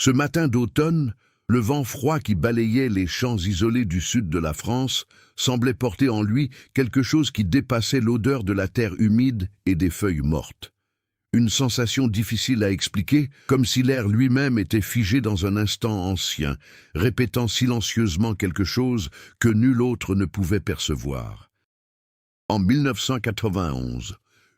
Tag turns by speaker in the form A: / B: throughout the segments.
A: Ce matin d'automne, le vent froid qui balayait les champs isolés du sud de la France semblait porter en lui quelque chose qui dépassait l'odeur de la terre humide et des feuilles mortes. Une sensation difficile à expliquer, comme si l'air lui-même était figé dans un instant ancien, répétant silencieusement quelque chose que nul autre ne pouvait percevoir. En 1991,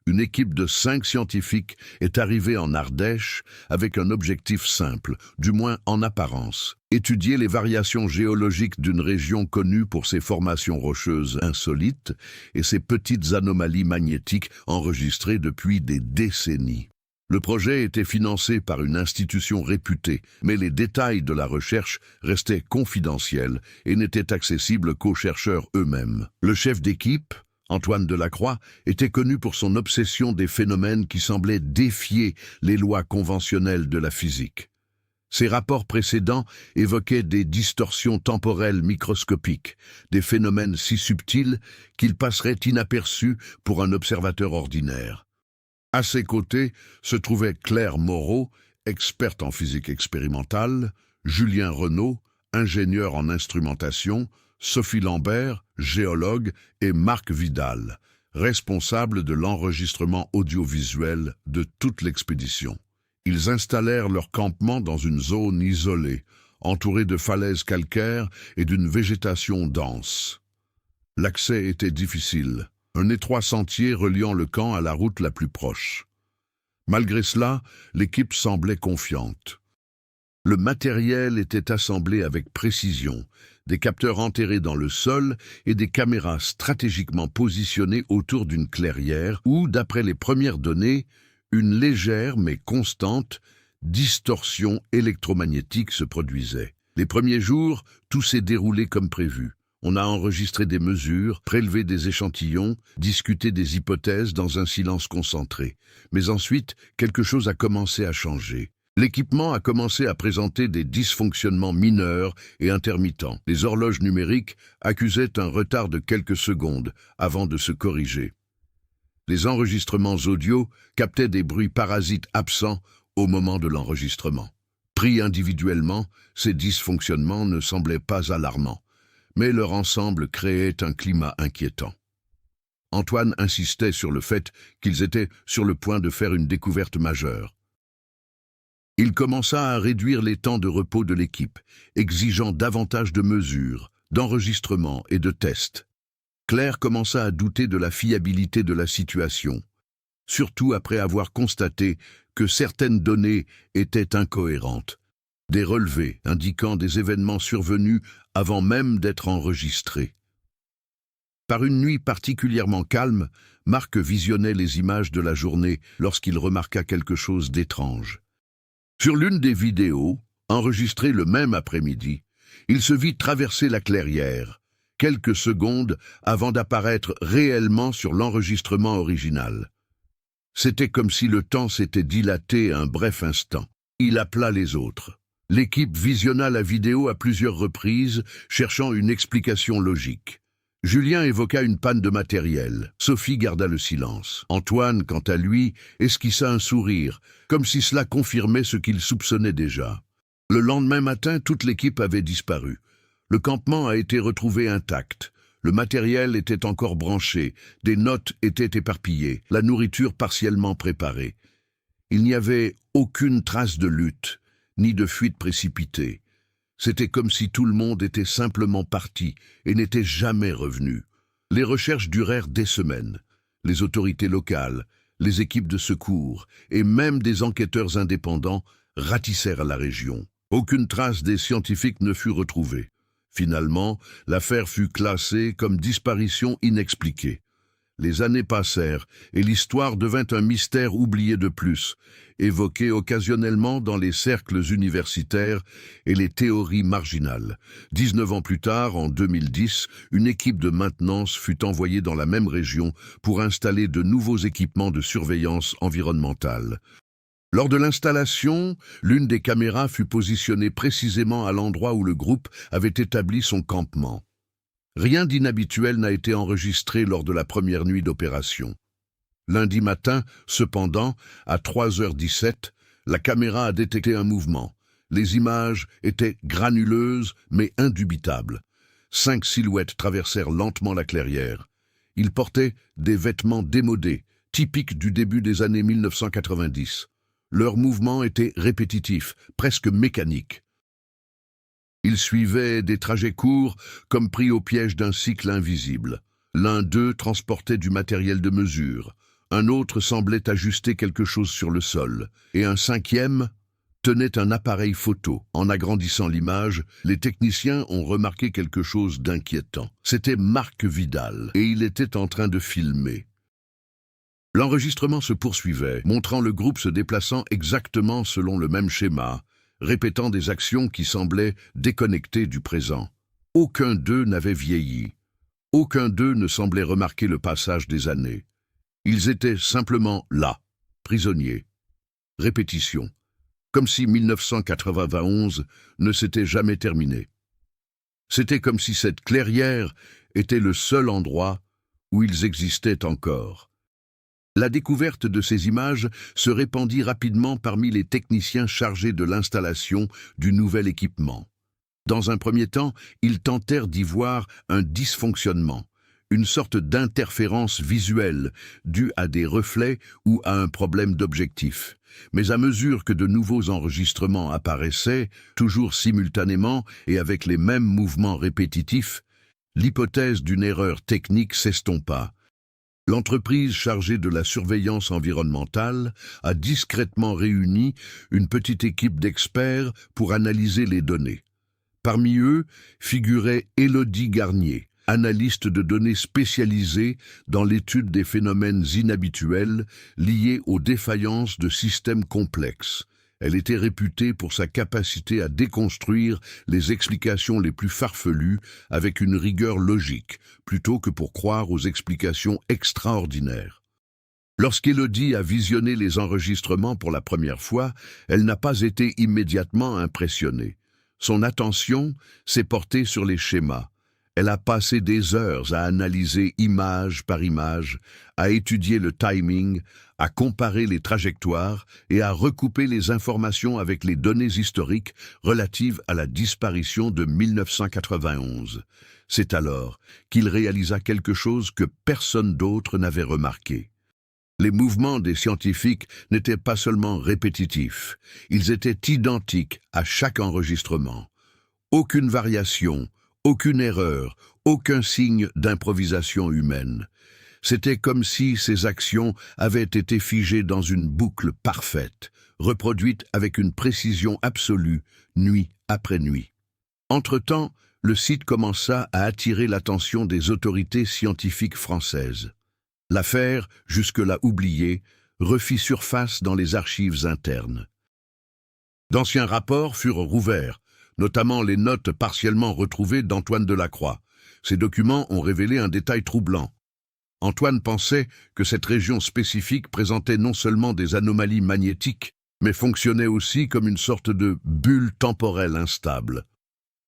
A: une équipe de 5 scientifiques est arrivée en Ardèche avec un objectif simple, du moins en apparence: étudier les variations géologiques d'une région connue pour ses formations rocheuses insolites et ses petites anomalies magnétiques enregistrées depuis des décennies. Le projet était financé par une institution réputée, mais les détails de la recherche restaient confidentiels et n'étaient accessibles qu'aux chercheurs eux-mêmes. Le chef d'équipe, Antoine Delacroix, était connu pour son obsession des phénomènes qui semblaient défier les lois conventionnelles de la physique. Ses rapports précédents évoquaient des distorsions temporelles microscopiques, des phénomènes si subtils qu'ils passeraient inaperçus pour un observateur ordinaire. À ses côtés se trouvaient Claire Moreau, experte en physique expérimentale, Julien Renaud, ingénieur en instrumentation, Sophie Lambert, géologue, et Marc Vidal, responsable de l'enregistrement audiovisuel de toute l'expédition. Ils installèrent leur campement dans une zone isolée, entourée de falaises calcaires et d'une végétation dense. L'accès était difficile, un étroit sentier reliant le camp à la route la plus proche. Malgré cela, l'équipe semblait confiante. Le matériel était assemblé avec précision, des capteurs enterrés dans le sol et des caméras stratégiquement positionnées autour d'une clairière où, d'après les premières données, une légère mais constante distorsion électromagnétique se produisait. Les premiers jours, tout s'est déroulé comme prévu. On a enregistré des mesures, prélevé des échantillons, discuté des hypothèses dans un silence concentré. Mais ensuite, quelque chose a commencé à changer. L'équipement a commencé à présenter des dysfonctionnements mineurs et intermittents. Les horloges numériques accusaient un retard de quelques secondes avant de se corriger. Les enregistrements audio captaient des bruits parasites absents au moment de l'enregistrement. Pris individuellement, ces dysfonctionnements ne semblaient pas alarmants, mais leur ensemble créait un climat inquiétant. Antoine insistait sur le fait qu'ils étaient sur le point de faire une découverte majeure. Il commença à réduire les temps de repos de l'équipe, exigeant davantage de mesures, d'enregistrements et de tests. Claire commença à douter de la fiabilité de la situation, surtout après avoir constaté que certaines données étaient incohérentes, des relevés indiquant des événements survenus avant même d'être enregistrés. Par une nuit particulièrement calme, Marc visionnait les images de la journée lorsqu'il remarqua quelque chose d'étrange. Sur l'une des vidéos, enregistrée le même après-midi, il se vit traverser la clairière, quelques secondes avant d'apparaître réellement sur l'enregistrement original. C'était comme si le temps s'était dilaté un bref instant. Il appela les autres. L'équipe visionna la vidéo à plusieurs reprises, cherchant une explication logique. Julien évoqua une panne de matériel. Sophie garda le silence. Antoine, quant à lui, esquissa un sourire, comme si cela confirmait ce qu'il soupçonnait déjà. Le lendemain matin, toute l'équipe avait disparu. Le campement a été retrouvé intact. Le matériel était encore branché, des notes étaient éparpillées, la nourriture partiellement préparée. Il n'y avait aucune trace de lutte, ni de fuite précipitée. C'était comme si tout le monde était simplement parti et n'était jamais revenu. Les recherches durèrent des semaines. Les autorités locales, les équipes de secours et même des enquêteurs indépendants ratissèrent la région. Aucune trace des scientifiques ne fut retrouvée. Finalement, l'affaire fut classée comme disparition inexpliquée. Les années passèrent et l'histoire devint un mystère oublié de plus, évoqué occasionnellement dans les cercles universitaires et les théories marginales. 19 ans plus tard, en 2010, une équipe de maintenance fut envoyée dans la même région pour installer de nouveaux équipements de surveillance environnementale. Lors de l'installation, l'une des caméras fut positionnée précisément à l'endroit où le groupe avait établi son campement. Rien d'inhabituel n'a été enregistré lors de la première nuit d'opération. Lundi matin, cependant, à 3h17, la caméra a détecté un mouvement. Les images étaient granuleuses mais indubitables. 5 silhouettes traversèrent lentement la clairière. Ils portaient des vêtements démodés, typiques du début des années 1990. Leurs mouvements étaient répétitifs, presque mécaniques. Ils suivaient des trajets courts, comme pris au piège d'un cycle invisible. L'un d'eux transportait du matériel de mesure, un autre semblait ajuster quelque chose sur le sol, et un cinquième tenait un appareil photo. En agrandissant l'image, les techniciens ont remarqué quelque chose d'inquiétant. C'était Marc Vidal, et il était en train de filmer. L'enregistrement se poursuivait, montrant le groupe se déplaçant exactement selon le même schéma, répétant des actions qui semblaient déconnectées du présent. Aucun d'eux n'avait vieilli. Aucun d'eux ne semblait remarquer le passage des années. Ils étaient simplement là, prisonniers. Répétition. Comme si 1991 ne s'était jamais terminé. C'était comme si cette clairière était le seul endroit où ils existaient encore. La découverte de ces images se répandit rapidement parmi les techniciens chargés de l'installation du nouvel équipement. Dans un premier temps, ils tentèrent d'y voir un dysfonctionnement, une sorte d'interférence visuelle due à des reflets ou à un problème d'objectif. Mais à mesure que de nouveaux enregistrements apparaissaient, toujours simultanément et avec les mêmes mouvements répétitifs, l'hypothèse d'une erreur technique s'estompa. L'entreprise chargée de la surveillance environnementale a discrètement réuni une petite équipe d'experts pour analyser les données. Parmi eux figurait Élodie Garnier, analyste de données spécialisée dans l'étude des phénomènes inhabituels liés aux défaillances de systèmes complexes. Elle était réputée pour sa capacité à déconstruire les explications les plus farfelues avec une rigueur logique, plutôt que pour croire aux explications extraordinaires. Lorsqu'Élodie a visionné les enregistrements pour la première fois, elle n'a pas été immédiatement impressionnée. Son attention s'est portée sur les schémas. Elle a passé des heures à analyser image par image, à étudier le timing, à comparer les trajectoires et à recouper les informations avec les données historiques relatives à la disparition de 1991. C'est alors qu'il réalisa quelque chose que personne d'autre n'avait remarqué. Les mouvements des scientifiques n'étaient pas seulement répétitifs, ils étaient identiques à chaque enregistrement. Aucune variation, aucune erreur, aucun signe d'improvisation humaine. C'était comme si ces actions avaient été figées dans une boucle parfaite, reproduite avec une précision absolue, nuit après nuit. Entre-temps, le site commença à attirer l'attention des autorités scientifiques françaises. L'affaire, jusque-là oubliée, refit surface dans les archives internes. D'anciens rapports furent rouverts, notamment les notes partiellement retrouvées d'Antoine Delacroix. Ces documents ont révélé un détail troublant. Antoine pensait que cette région spécifique présentait non seulement des anomalies magnétiques, mais fonctionnait aussi comme une sorte de bulle temporelle instable.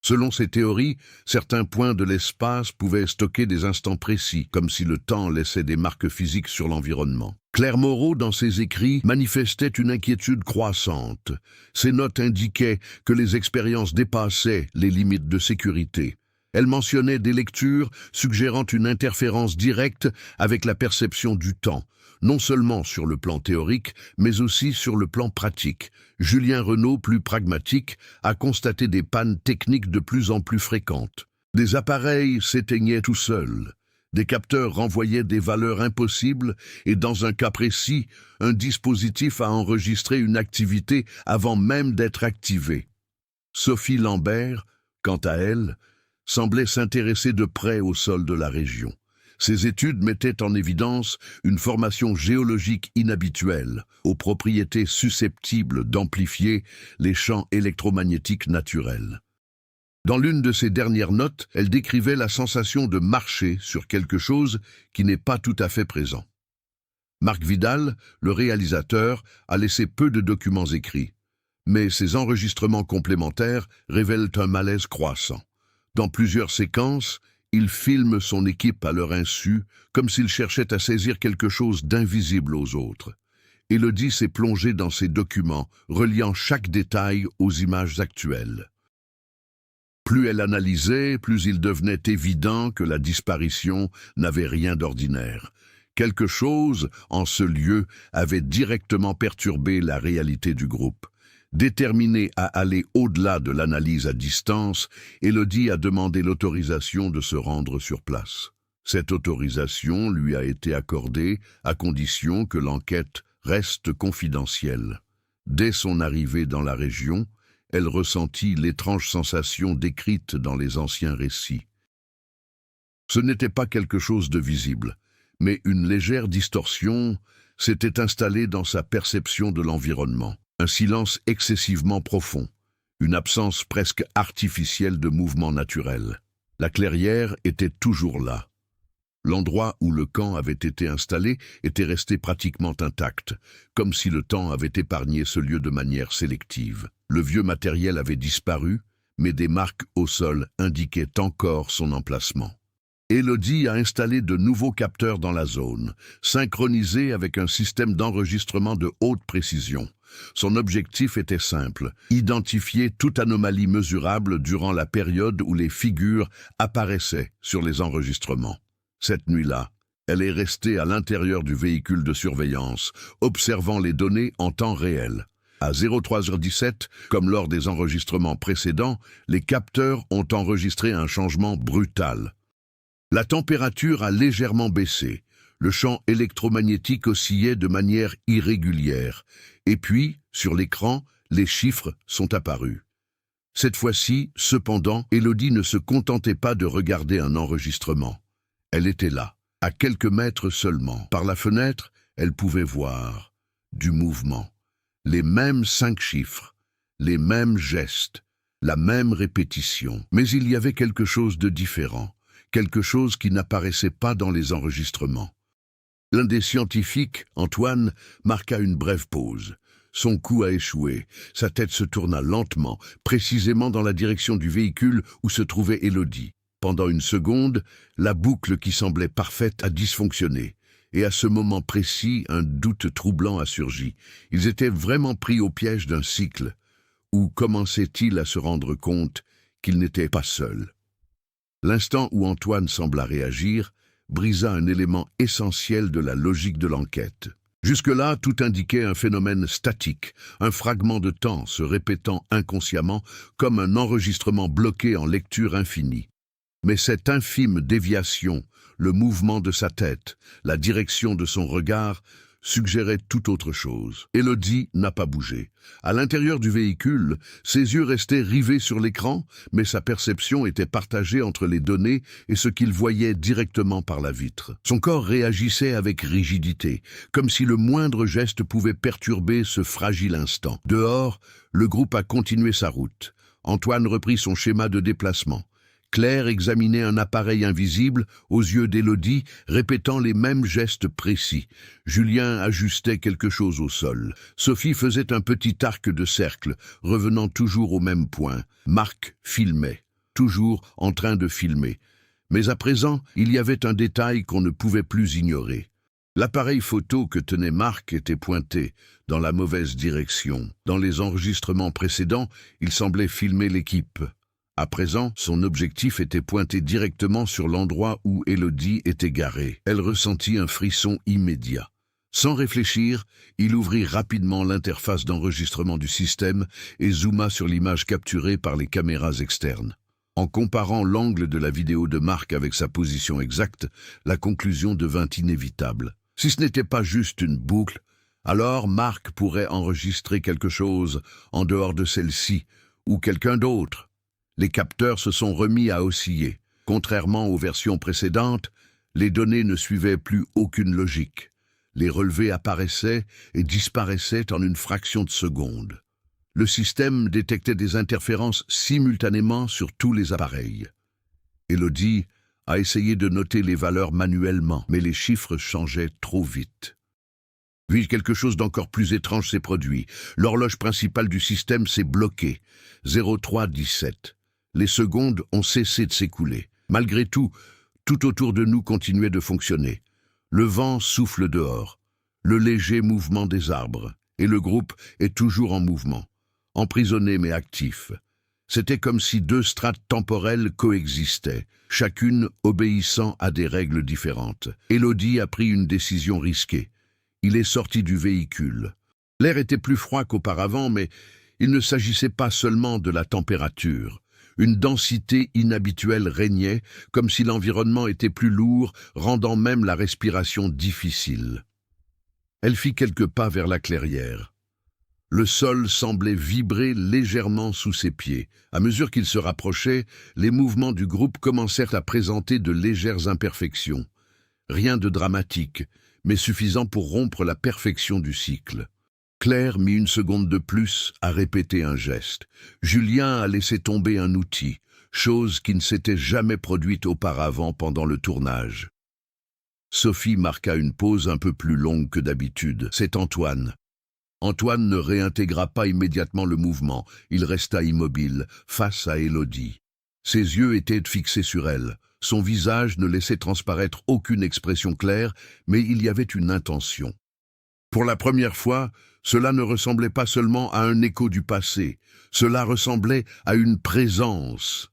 A: Selon ses théories, certains points de l'espace pouvaient stocker des instants précis, comme si le temps laissait des marques physiques sur l'environnement. Claire Moreau, dans ses écrits, manifestait une inquiétude croissante. Ses notes indiquaient que les expériences dépassaient les limites de sécurité. Elle mentionnait des lectures suggérant une interférence directe avec la perception du temps, non seulement sur le plan théorique, mais aussi sur le plan pratique. Julien Renaud, plus pragmatique, a constaté des pannes techniques de plus en plus fréquentes. Des appareils s'éteignaient tout seuls. Des capteurs renvoyaient des valeurs impossibles et, dans un cas précis, un dispositif a enregistré une activité avant même d'être activé. Sophie Lambert, quant à elle, semblait s'intéresser de près au sol de la région. Ces études mettaient en évidence une formation géologique inhabituelle, aux propriétés susceptibles d'amplifier les champs électromagnétiques naturels. Dans l'une de ses dernières notes, elle décrivait la sensation de marcher sur quelque chose qui n'est pas tout à fait présent. Marc Vidal, le réalisateur, a laissé peu de documents écrits, mais ses enregistrements complémentaires révèlent un malaise croissant. Dans plusieurs séquences, il filme son équipe à leur insu, comme s'il cherchait à saisir quelque chose d'invisible aux autres. Élodie s'est plongée dans ses documents, reliant chaque détail aux images actuelles. Plus elle analysait, plus il devenait évident que la disparition n'avait rien d'ordinaire. Quelque chose, en ce lieu, avait directement perturbé la réalité du groupe. Déterminée à aller au-delà de l'analyse à distance, Élodie a demandé l'autorisation de se rendre sur place. Cette autorisation lui a été accordée à condition que l'enquête reste confidentielle. Dès son arrivée dans la région, elle ressentit l'étrange sensation décrite dans les anciens récits. Ce n'était pas quelque chose de visible, mais une légère distorsion s'était installée dans sa perception de l'environnement. Un silence excessivement profond, une absence presque artificielle de mouvement naturel. La clairière était toujours là. L'endroit où le camp avait été installé était resté pratiquement intact, comme si le temps avait épargné ce lieu de manière sélective. Le vieux matériel avait disparu, mais des marques au sol indiquaient encore son emplacement. Élodie a installé de nouveaux capteurs dans la zone, synchronisés avec un système d'enregistrement de haute précision. Son objectif était simple, identifier toute anomalie mesurable durant la période où les figures apparaissaient sur les enregistrements. Cette nuit-là, elle est restée à l'intérieur du véhicule de surveillance, observant les données en temps réel. À 03h17, comme lors des enregistrements précédents, les capteurs ont enregistré un changement brutal. La température a légèrement baissé, le champ électromagnétique oscillait de manière irrégulière, et puis, sur l'écran, les chiffres sont apparus. Cette fois-ci, cependant, Élodie ne se contentait pas de regarder un enregistrement. Elle était là, à quelques mètres seulement. Par la fenêtre, elle pouvait voir du mouvement. Les mêmes 5 chiffres, les mêmes gestes, la même répétition. Mais il y avait quelque chose de différent, quelque chose qui n'apparaissait pas dans les enregistrements. L'un des scientifiques, Antoine, marqua une brève pause. Son coup a échoué, sa tête se tourna lentement, précisément dans la direction du véhicule où se trouvait Élodie. Pendant une seconde, la boucle qui semblait parfaite a dysfonctionné. Et à ce moment précis, un doute troublant a surgi. Ils étaient vraiment pris au piège d'un cycle. Ou commençaient-ils à se rendre compte qu'ils n'étaient pas seuls? L'instant où Antoine sembla réagir brisa un élément essentiel de la logique de l'enquête. Jusque-là, tout indiquait un phénomène statique, un fragment de temps se répétant inconsciemment comme un enregistrement bloqué en lecture infinie. Mais cette infime déviation, le mouvement de sa tête, la direction de son regard, suggérait tout autre chose. Élodie n'a pas bougé. À l'intérieur du véhicule, ses yeux restaient rivés sur l'écran, mais sa perception était partagée entre les données et ce qu'il voyait directement par la vitre. Son corps réagissait avec rigidité, comme si le moindre geste pouvait perturber ce fragile instant. Dehors, le groupe a continué sa route. Antoine reprit son schéma de déplacement. Claire examinait un appareil invisible aux yeux d'Élodie, répétant les mêmes gestes précis. Julien ajustait quelque chose au sol. Sophie faisait un petit arc de cercle, revenant toujours au même point. Marc filmait, toujours en train de filmer. Mais à présent, il y avait un détail qu'on ne pouvait plus ignorer. L'appareil photo que tenait Marc était pointé dans la mauvaise direction. Dans les enregistrements précédents, il semblait filmer l'équipe. À présent, son objectif était pointé directement sur l'endroit où Élodie était garée. Elle ressentit un frisson immédiat. Sans réfléchir, il ouvrit rapidement l'interface d'enregistrement du système et zooma sur l'image capturée par les caméras externes. En comparant l'angle de la vidéo de Marc avec sa position exacte, la conclusion devint inévitable. Si ce n'était pas juste une boucle, alors Marc pourrait enregistrer quelque chose en dehors de celle-ci, ou quelqu'un d'autre. Les capteurs se sont remis à osciller. Contrairement aux versions précédentes, les données ne suivaient plus aucune logique. Les relevés apparaissaient et disparaissaient en une fraction de seconde. Le système détectait des interférences simultanément sur tous les appareils. Élodie a essayé de noter les valeurs manuellement, mais les chiffres changeaient trop vite. Puis quelque chose d'encore plus étrange s'est produit. L'horloge principale du système s'est bloquée. 03:17. Les secondes ont cessé de s'écouler. Malgré tout, tout autour de nous continuait de fonctionner. Le vent souffle dehors. le léger mouvement des arbres, et le groupe est toujours en mouvement, emprisonné mais actif. C'était comme si deux strates temporelles coexistaient, chacune obéissant à des règles différentes. Élodie a pris une décision risquée. Il est sorti du véhicule. L'air était plus froid qu'auparavant, mais il ne s'agissait pas seulement de la température. Une densité inhabituelle régnait, comme si l'environnement était plus lourd, rendant même la respiration difficile. Elle fit quelques pas vers la clairière. Le sol semblait vibrer légèrement sous ses pieds. À mesure qu'il se rapprochait, les mouvements du groupe commencèrent à présenter de légères imperfections. Rien de dramatique, mais suffisant pour rompre la perfection du cycle. Claire mit une seconde de plus à répéter un geste. Julien a laissé tomber un outil, chose qui ne s'était jamais produite auparavant pendant le tournage. Sophie marqua une pause un peu plus longue que d'habitude. C'est Antoine. Antoine ne réintégra pas immédiatement le mouvement. Il resta immobile, face à Élodie. Ses yeux étaient fixés sur elle. Son visage ne laissait transparaître aucune expression claire, mais il y avait une intention. Pour la première fois, cela ne ressemblait pas seulement à un écho du passé. Cela ressemblait à une présence.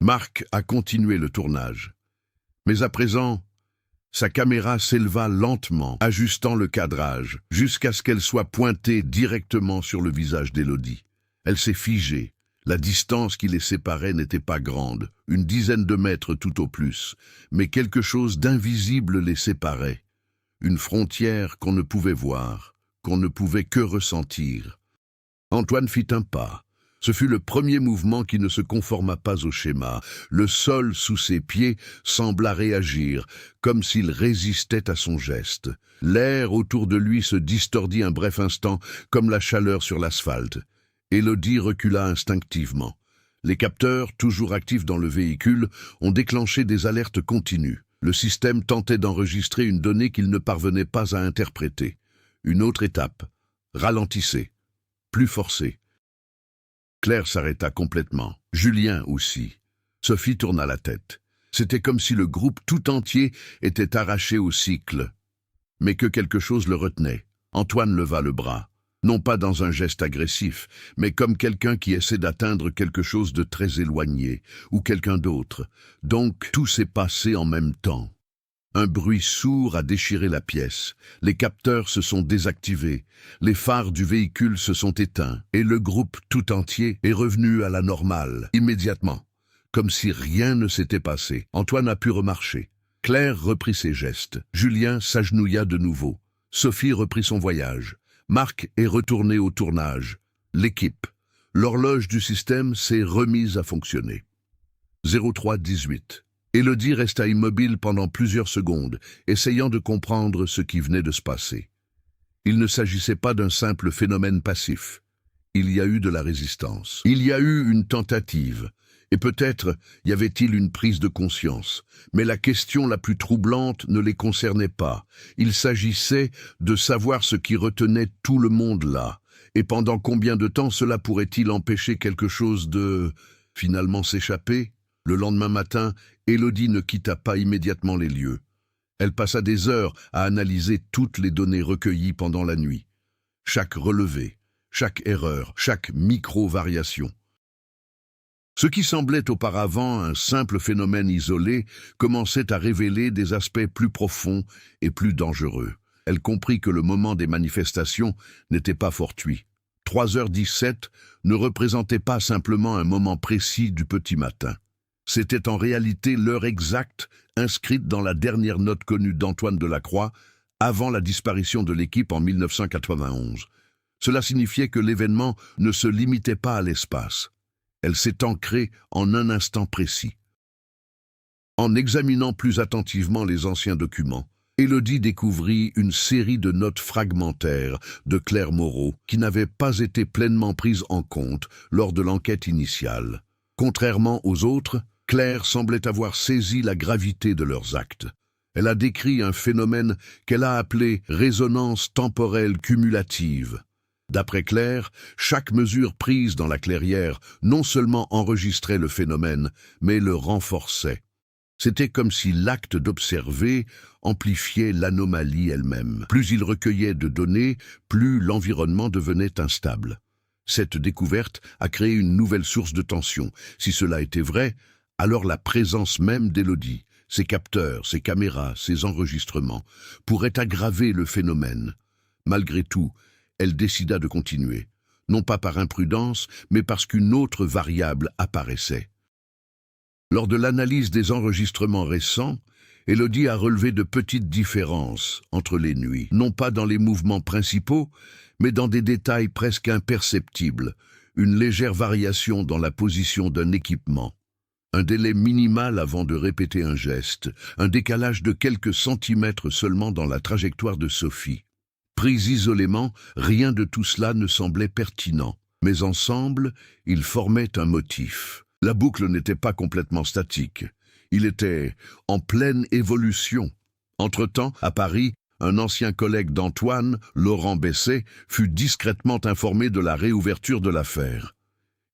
A: Marc a continué le tournage. Mais à présent, sa caméra s'éleva lentement, ajustant le cadrage, jusqu'à ce qu'elle soit pointée directement sur le visage d'Élodie. Elle s'est figée. La distance qui les séparait n'était pas grande, une dizaine de mètres tout au plus, mais quelque chose d'invisible les séparait. Une frontière qu'on ne pouvait voir, qu'on ne pouvait que ressentir. Antoine fit un pas. Ce fut le premier mouvement qui ne se conforma pas au schéma. Le sol sous ses pieds sembla réagir, comme s'il résistait à son geste. L'air autour de lui se distordit un bref instant, comme la chaleur sur l'asphalte. Élodie recula instinctivement. Les capteurs, toujours actifs dans le véhicule, ont déclenché des alertes continues. Le système tentait d'enregistrer une donnée qu'il ne parvenait pas à interpréter. Une autre étape. Ralentissez. Plus forcé. Claire s'arrêta complètement. Julien aussi. Sophie tourna la tête. C'était comme si le groupe tout entier était arraché au cycle. Mais que quelque chose le retenait. Antoine leva le bras. Non pas dans un geste agressif, mais comme quelqu'un qui essaie d'atteindre quelque chose de très éloigné, ou quelqu'un d'autre. Donc tout s'est passé en même temps. Un bruit sourd a déchiré la pièce. Les capteurs se sont désactivés. Les phares du véhicule se sont éteints. Et le groupe tout entier est revenu à la normale, immédiatement. Comme si rien ne s'était passé. Antoine a pu remarcher. Claire reprit ses gestes. Julien s'agenouilla de nouveau. Sophie reprit son voyage. Marc est retourné au tournage. L'équipe. L'horloge du système s'est remise à fonctionner. 03:18. Élodie resta immobile pendant plusieurs secondes, essayant de comprendre ce qui venait de se passer. Il ne s'agissait pas d'un simple phénomène passif. Il y a eu de la résistance. Il y a eu une tentative. Et peut-être y avait-il une prise de conscience. Mais la question la plus troublante ne les concernait pas. Il s'agissait de savoir ce qui retenait tout le monde là. Et pendant combien de temps cela pourrait-il empêcher quelque chose de, finalement, s'échapper? Le lendemain matin, Élodie ne quitta pas immédiatement les lieux. Elle passa des heures à analyser toutes les données recueillies pendant la nuit. Chaque relevé, chaque erreur, chaque micro-variation. Ce qui semblait auparavant un simple phénomène isolé commençait à révéler des aspects plus profonds et plus dangereux. Elle comprit que le moment des manifestations n'était pas fortuit. 3h17 ne représentait pas simplement un moment précis du petit matin. C'était en réalité l'heure exacte inscrite dans la dernière note connue d'Antoine Delacroix avant la disparition de l'équipe en 1991. Cela signifiait que l'événement ne se limitait pas à l'espace. Elle s'est ancrée en un instant précis. En examinant plus attentivement les anciens documents, Élodie découvrit une série de notes fragmentaires de Claire Moreau qui n'avaient pas été pleinement prises en compte lors de l'enquête initiale. Contrairement aux autres, Claire semblait avoir saisi la gravité de leurs actes. Elle a décrit un phénomène qu'elle a appelé « résonance temporelle cumulative ». D'après Claire, chaque mesure prise dans la clairière non seulement enregistrait le phénomène, mais le renforçait. C'était comme si l'acte d'observer amplifiait l'anomalie elle-même. Plus il recueillait de données, plus l'environnement devenait instable. Cette découverte a créé une nouvelle source de tension. Si cela était vrai, alors la présence même d'Élodie, ses capteurs, ses caméras, ses enregistrements, pourrait aggraver le phénomène. Malgré tout, elle décida de continuer, non pas par imprudence, mais parce qu'une autre variable apparaissait. Lors de l'analyse des enregistrements récents, Élodie a relevé de petites différences entre les nuits, non pas dans les mouvements principaux, mais dans des détails presque imperceptibles, une légère variation dans la position d'un équipement, un délai minimal avant de répéter un geste, un décalage de quelques centimètres seulement dans la trajectoire de Sophie. Pris isolément, rien de tout cela ne semblait pertinent, mais ensemble, ils formaient un motif. La boucle n'était pas complètement statique. Il était en pleine évolution. Entre-temps, à Paris, un ancien collègue d'Antoine, Laurent Besset, fut discrètement informé de la réouverture de l'affaire.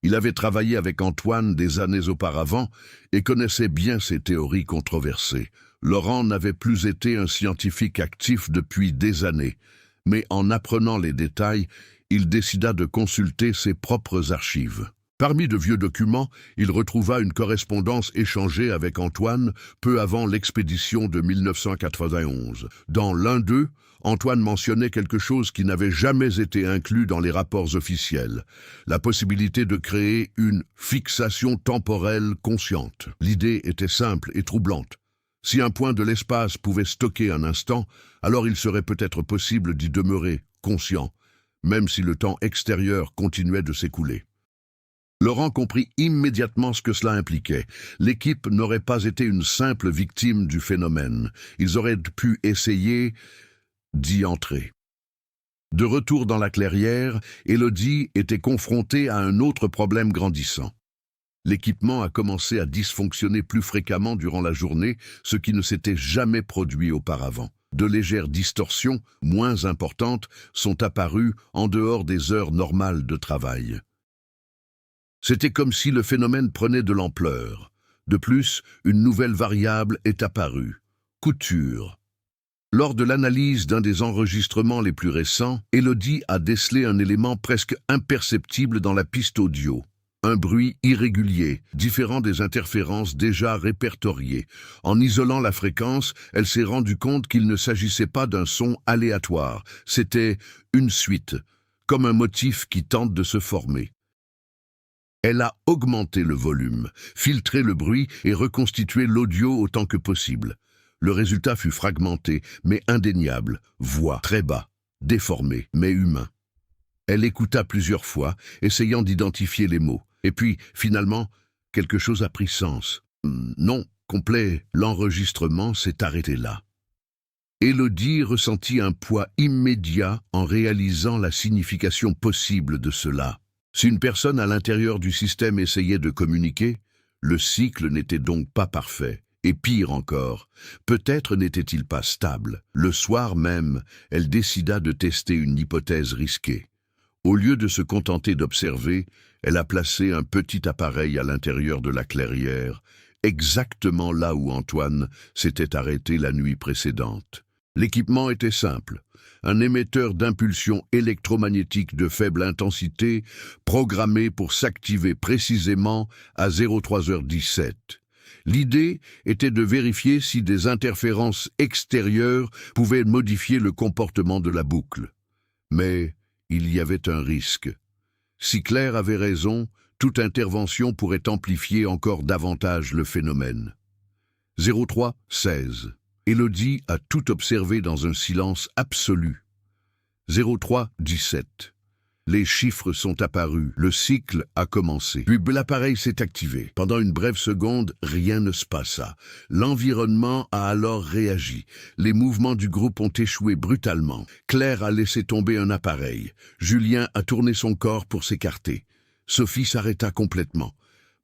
A: Il avait travaillé avec Antoine des années auparavant et connaissait bien ses théories controversées. Laurent n'avait plus été un scientifique actif depuis des années, mais en apprenant les détails, il décida de consulter ses propres archives. Parmi de vieux documents, il retrouva une correspondance échangée avec Antoine peu avant l'expédition de 1991. Dans l'un d'eux, Antoine mentionnait quelque chose qui n'avait jamais été inclus dans les rapports officiels, la possibilité de créer une fixation temporelle consciente. L'idée était simple et troublante. Si un point de l'espace pouvait stocker un instant, alors il serait peut-être possible d'y demeurer conscient, même si le temps extérieur continuait de s'écouler. Laurent comprit immédiatement ce que cela impliquait. L'équipe n'aurait pas été une simple victime du phénomène. Ils auraient pu essayer d'y entrer. De retour dans la clairière, Élodie était confrontée à un autre problème grandissant. L'équipement a commencé à dysfonctionner plus fréquemment durant la journée, ce qui ne s'était jamais produit auparavant. De légères distorsions, moins importantes, sont apparues en dehors des heures normales de travail. C'était comme si le phénomène prenait de l'ampleur. De plus, une nouvelle variable est apparue, couture. Lors de l'analyse d'un des enregistrements les plus récents, Élodie a décelé un élément presque imperceptible dans la piste audio. Un bruit irrégulier, différent des interférences déjà répertoriées. En isolant la fréquence, elle s'est rendue compte qu'il ne s'agissait pas d'un son aléatoire. C'était une suite, comme un motif qui tente de se former. Elle a augmenté le volume, filtré le bruit et reconstitué l'audio autant que possible. Le résultat fut fragmenté, mais indéniable, voix très bas, déformé, mais humain. Elle écouta plusieurs fois, essayant d'identifier les mots. Et puis, finalement, quelque chose a pris sens. Non, complet, l'enregistrement s'est arrêté là. Élodie ressentit un poids immédiat en réalisant la signification possible de cela. Si une personne à l'intérieur du système essayait de communiquer, le cycle n'était donc pas parfait. Et pire encore, peut-être n'était-il pas stable. Le soir même, elle décida de tester une hypothèse risquée. Au lieu de se contenter d'observer, elle a placé un petit appareil à l'intérieur de la clairière, exactement là où Antoine s'était arrêté la nuit précédente. L'équipement était simple. Un émetteur d'impulsions électromagnétiques de faible intensité, programmé pour s'activer précisément à 03h17. L'idée était de vérifier si des interférences extérieures pouvaient modifier le comportement de la boucle. Mais il y avait un risque. Si Claire avait raison, toute intervention pourrait amplifier encore davantage le phénomène. 03-16. Élodie a tout observé dans un silence absolu. 03-17. Les chiffres sont apparus, le cycle a commencé. Puis l'appareil s'est activé. Pendant une brève seconde, rien ne se passa. L'environnement a alors réagi. Les mouvements du groupe ont échoué brutalement. Claire a laissé tomber un appareil. Julien a tourné son corps pour s'écarter. Sophie s'arrêta complètement.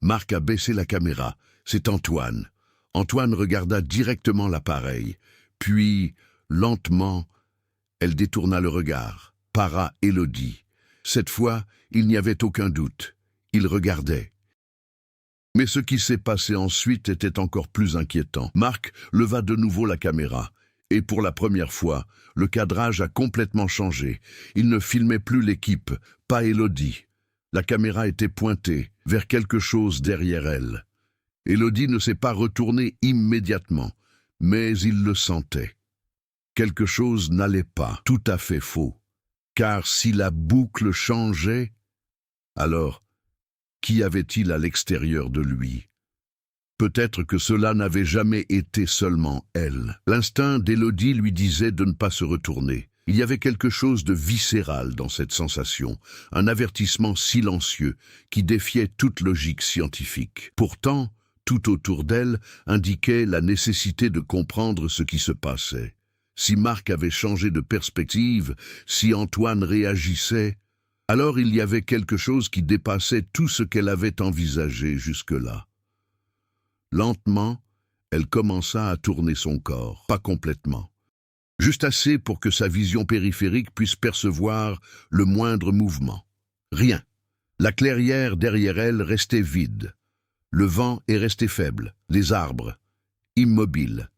A: Marc a baissé la caméra. C'est Antoine. Antoine regarda directement l'appareil. Puis, lentement, elle détourna le regard. Para Élodie. Cette fois, il n'y avait aucun doute. Il regardait. Mais ce qui s'est passé ensuite était encore plus inquiétant. Marc leva de nouveau la caméra. Et pour la première fois, le cadrage a complètement changé. Il ne filmait plus l'équipe, pas Élodie. La caméra était pointée vers quelque chose derrière elle. Élodie ne s'est pas retournée immédiatement, mais il le sentait. Quelque chose n'allait pas, tout à fait faux. Car si la boucle changeait, alors, qui avait-il à l'extérieur de lui? Peut-être que cela n'avait jamais été seulement elle. L'instinct d'Élodie lui disait de ne pas se retourner. Il y avait quelque chose de viscéral dans cette sensation, un avertissement silencieux qui défiait toute logique scientifique. Pourtant, tout autour d'elle indiquait la nécessité de comprendre ce qui se passait. Si Marc avait changé de perspective, si Antoine réagissait, alors il y avait quelque chose qui dépassait tout ce qu'elle avait envisagé jusque-là. Lentement, elle commença à tourner son corps, pas complètement. Juste assez pour que sa vision périphérique puisse percevoir le moindre mouvement. Rien. La clairière derrière elle restait vide. Le vent est resté faible, les arbres, immobiles.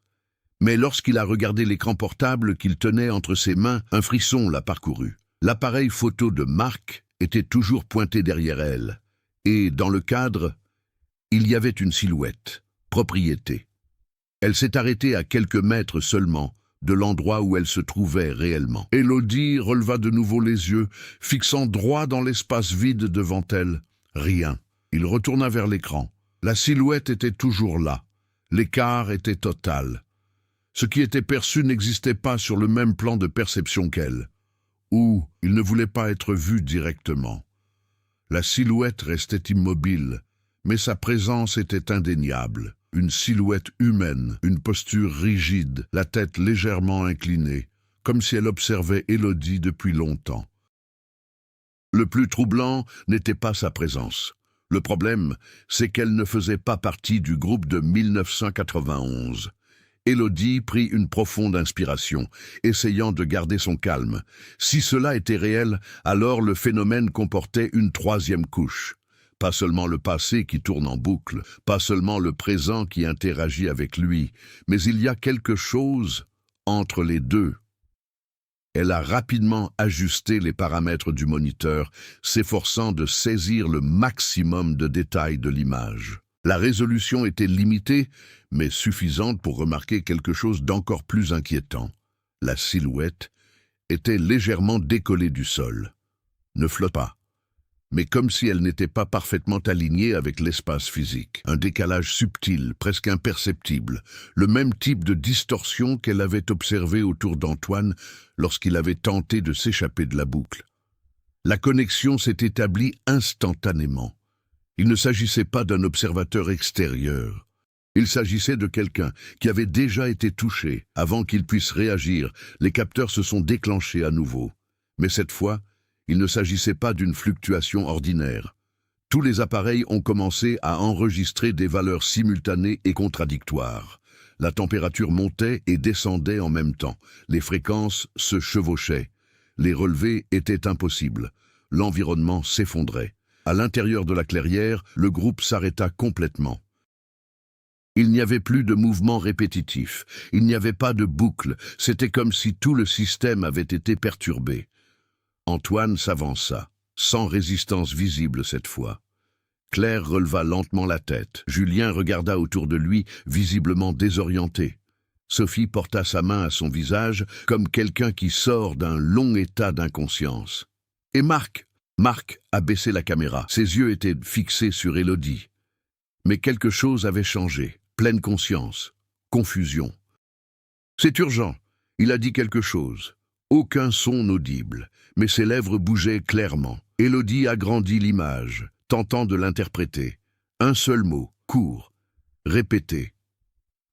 A: Mais lorsqu'il a regardé l'écran portable qu'il tenait entre ses mains, un frisson l'a parcouru. L'appareil photo de Marc était toujours pointé derrière elle. Et dans le cadre, il y avait une silhouette. Propriété. Elle s'est arrêtée à quelques mètres seulement de l'endroit où elle se trouvait réellement. Élodie releva de nouveau les yeux, fixant droit dans l'espace vide devant elle. Rien. Il retourna vers l'écran. La silhouette était toujours là. L'écart était total. Ce qui était perçu n'existait pas sur le même plan de perception qu'elle. Ou il ne voulait pas être vu directement. La silhouette restait immobile, mais sa présence était indéniable. Une silhouette humaine, une posture rigide, la tête légèrement inclinée, comme si elle observait Élodie depuis longtemps. Le plus troublant n'était pas sa présence. Le problème, c'est qu'elle ne faisait pas partie du groupe de 1991. Élodie prit une profonde inspiration, essayant de garder son calme. Si cela était réel, alors le phénomène comportait une troisième couche. Pas seulement le passé qui tourne en boucle, pas seulement le présent qui interagit avec lui, mais il y a quelque chose entre les deux. Elle a rapidement ajusté les paramètres du moniteur, s'efforçant de saisir le maximum de détails de l'image. La résolution était limitée, mais suffisante pour remarquer quelque chose d'encore plus inquiétant. La silhouette était légèrement décollée du sol. Ne flotte pas, mais comme si elle n'était pas parfaitement alignée avec l'espace physique. Un décalage subtil, presque imperceptible, le même type de distorsion qu'elle avait observé autour d'Antoine lorsqu'il avait tenté de s'échapper de la boucle. La connexion s'est établie instantanément. Il ne s'agissait pas d'un observateur extérieur. Il s'agissait de quelqu'un qui avait déjà été touché. Avant qu'il puisse réagir, les capteurs se sont déclenchés à nouveau. Mais cette fois, il ne s'agissait pas d'une fluctuation ordinaire. Tous les appareils ont commencé à enregistrer des valeurs simultanées et contradictoires. La température montait et descendait en même temps. Les fréquences se chevauchaient. Les relevés étaient impossibles. L'environnement s'effondrait. À l'intérieur de la clairière, le groupe s'arrêta complètement. Il n'y avait plus de mouvements répétitifs. Il n'y avait pas de boucle. C'était comme si tout le système avait été perturbé. Antoine s'avança, sans résistance visible cette fois. Claire releva lentement la tête. Julien regarda autour de lui, visiblement désorienté. Sophie porta sa main à son visage, comme quelqu'un qui sort d'un long état d'inconscience. Et Marc a baissé la caméra. Ses yeux étaient fixés sur Élodie. Mais quelque chose avait changé. Pleine conscience. Confusion. C'est urgent. Il a dit quelque chose. Aucun son audible, mais ses lèvres bougeaient clairement. Élodie agrandit l'image, tentant de l'interpréter. Un seul mot, court, répété.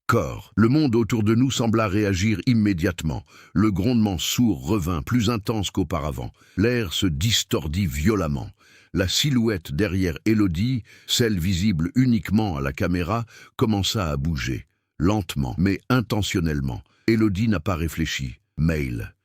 A: Corps. Le monde autour de nous sembla réagir immédiatement. Le grondement sourd revint, plus intense qu'auparavant. L'air se distordit violemment. La silhouette derrière Élodie, celle visible uniquement à la caméra, commença à bouger. Lentement, mais intentionnellement. Élodie n'a pas réfléchi. Mail.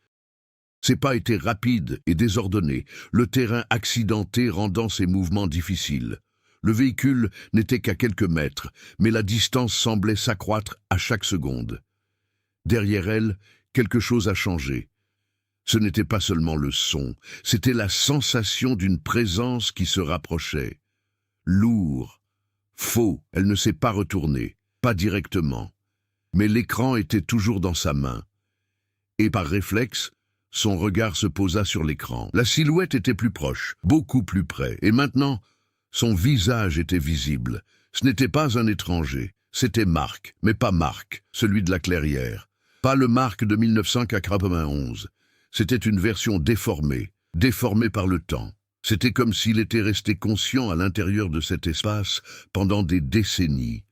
A: Ses pas étaient rapides et désordonnés, le terrain accidenté rendant ses mouvements difficiles. Le véhicule n'était qu'à quelques mètres, mais la distance semblait s'accroître à chaque seconde. Derrière elle, quelque chose a changé. Ce n'était pas seulement le son, c'était la sensation d'une présence qui se rapprochait. Lourd, faux, elle ne s'est pas retournée, pas directement. Mais l'écran était toujours dans sa main. Et par réflexe, son regard se posa sur l'écran. La silhouette était plus proche, beaucoup plus près. Et maintenant, son visage était visible. Ce n'était pas un étranger, c'était Marc, mais pas Marc, celui de la Clairière. Pas le Marc de 1991. C'était une version déformée par le temps. C'était comme s'il était resté conscient à l'intérieur de cet espace pendant des décennies,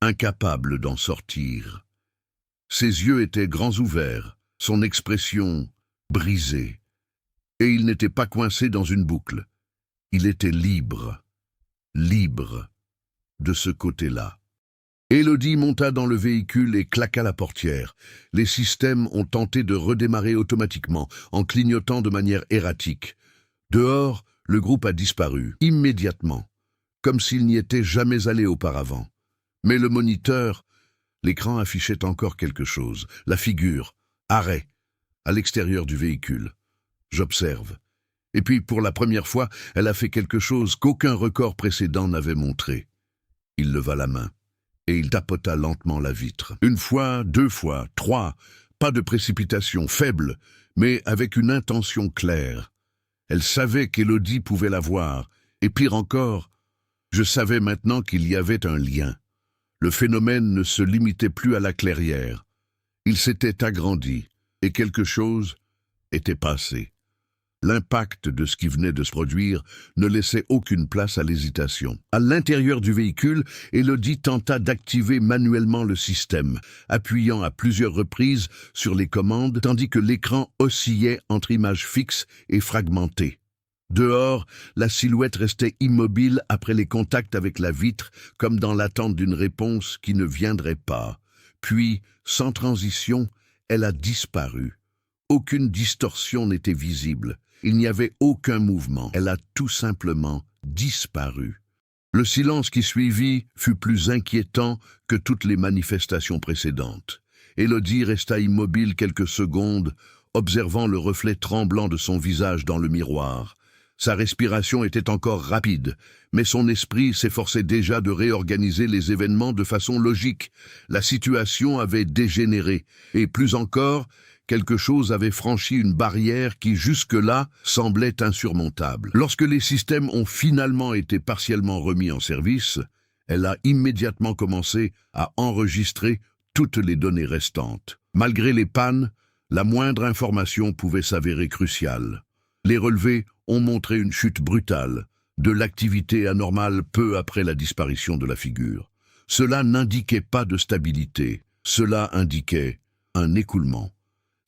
A: incapable d'en sortir. Ses yeux étaient grands ouverts, son expression brisée. Et il n'était pas coincé dans une boucle. Il était libre de ce côté-là. Élodie monta dans le véhicule et claqua la portière. Les systèmes ont tenté de redémarrer automatiquement, en clignotant de manière erratique. Dehors, le groupe a disparu, immédiatement, comme s'il n'y était jamais allé auparavant. Mais le moniteur, l'écran affichait encore quelque chose. La figure, arrêt, à l'extérieur du véhicule. J'observe. Et puis, pour la première fois, elle a fait quelque chose qu'aucun record précédent n'avait montré. Il leva la main. Et il tapota lentement la vitre. Une fois, deux fois, trois, pas de précipitation, faible, mais avec une intention claire. Elle savait qu'Élodie pouvait la voir, et pire encore, je savais maintenant qu'il y avait un lien. Le phénomène ne se limitait plus à la Clairière. Il s'était agrandi, et quelque chose était passé. L'impact de ce qui venait de se produire ne laissait aucune place à l'hésitation. À l'intérieur du véhicule, Élodie tenta d'activer manuellement le système, appuyant à plusieurs reprises sur les commandes, tandis que l'écran oscillait entre images fixes et fragmentées. Dehors, la silhouette restait immobile après les contacts avec la vitre, comme dans l'attente d'une réponse qui ne viendrait pas. Puis, sans transition, elle a disparu. Aucune distorsion n'était visible. Il n'y avait aucun mouvement. Elle a tout simplement disparu. Le silence qui suivit fut plus inquiétant que toutes les manifestations précédentes. Élodie resta immobile quelques secondes, observant le reflet tremblant de son visage dans le miroir. Sa respiration était encore rapide, mais son esprit s'efforçait déjà de réorganiser les événements de façon logique. La situation avait dégénéré, et plus encore, quelque chose avait franchi une barrière qui jusque-là semblait insurmontable. Lorsque les systèmes ont finalement été partiellement remis en service, elle a immédiatement commencé à enregistrer toutes les données restantes. Malgré les pannes, la moindre information pouvait s'avérer cruciale. Les relevés ont montré une chute brutale, de l'activité anormale peu après la disparition de la figure. Cela n'indiquait pas de stabilité, cela indiquait un écoulement.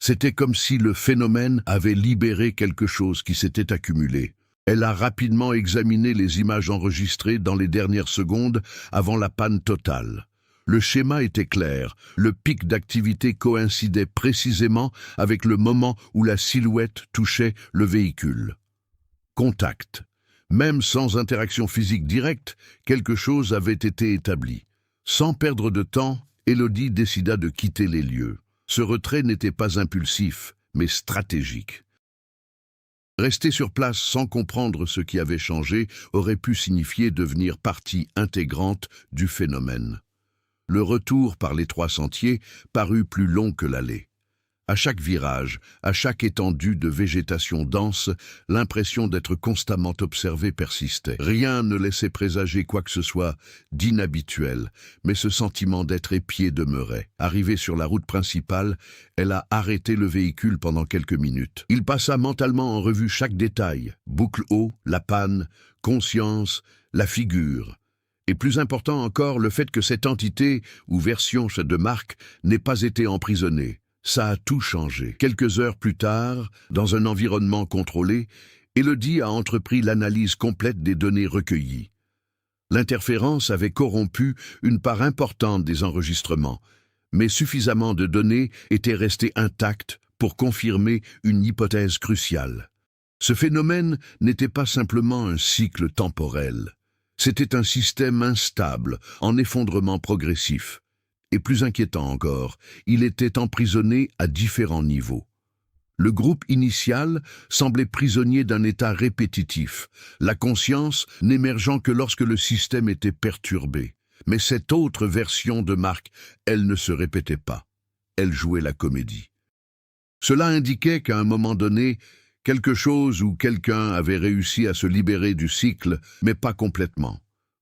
A: C'était comme si le phénomène avait libéré quelque chose qui s'était accumulé. Elle a rapidement examiné les images enregistrées dans les dernières secondes avant la panne totale. Le schéma était clair, le pic d'activité coïncidait précisément avec le moment où la silhouette touchait le véhicule. Contact. Même sans interaction physique directe, quelque chose avait été établi. Sans perdre de temps, Élodie décida de quitter les lieux. Ce retrait n'était pas impulsif, mais stratégique. Rester sur place sans comprendre ce qui avait changé aurait pu signifier devenir partie intégrante du phénomène. Le retour par les trois sentiers parut plus long que l'aller. À chaque virage, à chaque étendue de végétation dense, l'impression d'être constamment observé persistait. Rien ne laissait présager quoi que ce soit d'inhabituel, mais ce sentiment d'être épié demeurait. Arrivée sur la route principale, elle a arrêté le véhicule pendant quelques minutes. Il passa mentalement en revue chaque détail, boucle haut, la panne, conscience, la figure. Et plus important encore, le fait que cette entité, ou version de Marc, n'ait pas été emprisonnée. Ça a tout changé. Quelques heures plus tard, dans un environnement contrôlé, Élodie a entrepris l'analyse complète des données recueillies. L'interférence avait corrompu une part importante des enregistrements, mais suffisamment de données étaient restées intactes pour confirmer une hypothèse cruciale. Ce phénomène n'était pas simplement un cycle temporel. C'était un système instable, en effondrement progressif. Et plus inquiétant encore, il était emprisonné à différents niveaux. Le groupe initial semblait prisonnier d'un état répétitif, la conscience n'émergeant que lorsque le système était perturbé. Mais cette autre version de Mark, elle ne se répétait pas. Elle jouait la comédie. Cela indiquait qu'à un moment donné, quelque chose ou quelqu'un avait réussi à se libérer du cycle, mais pas complètement.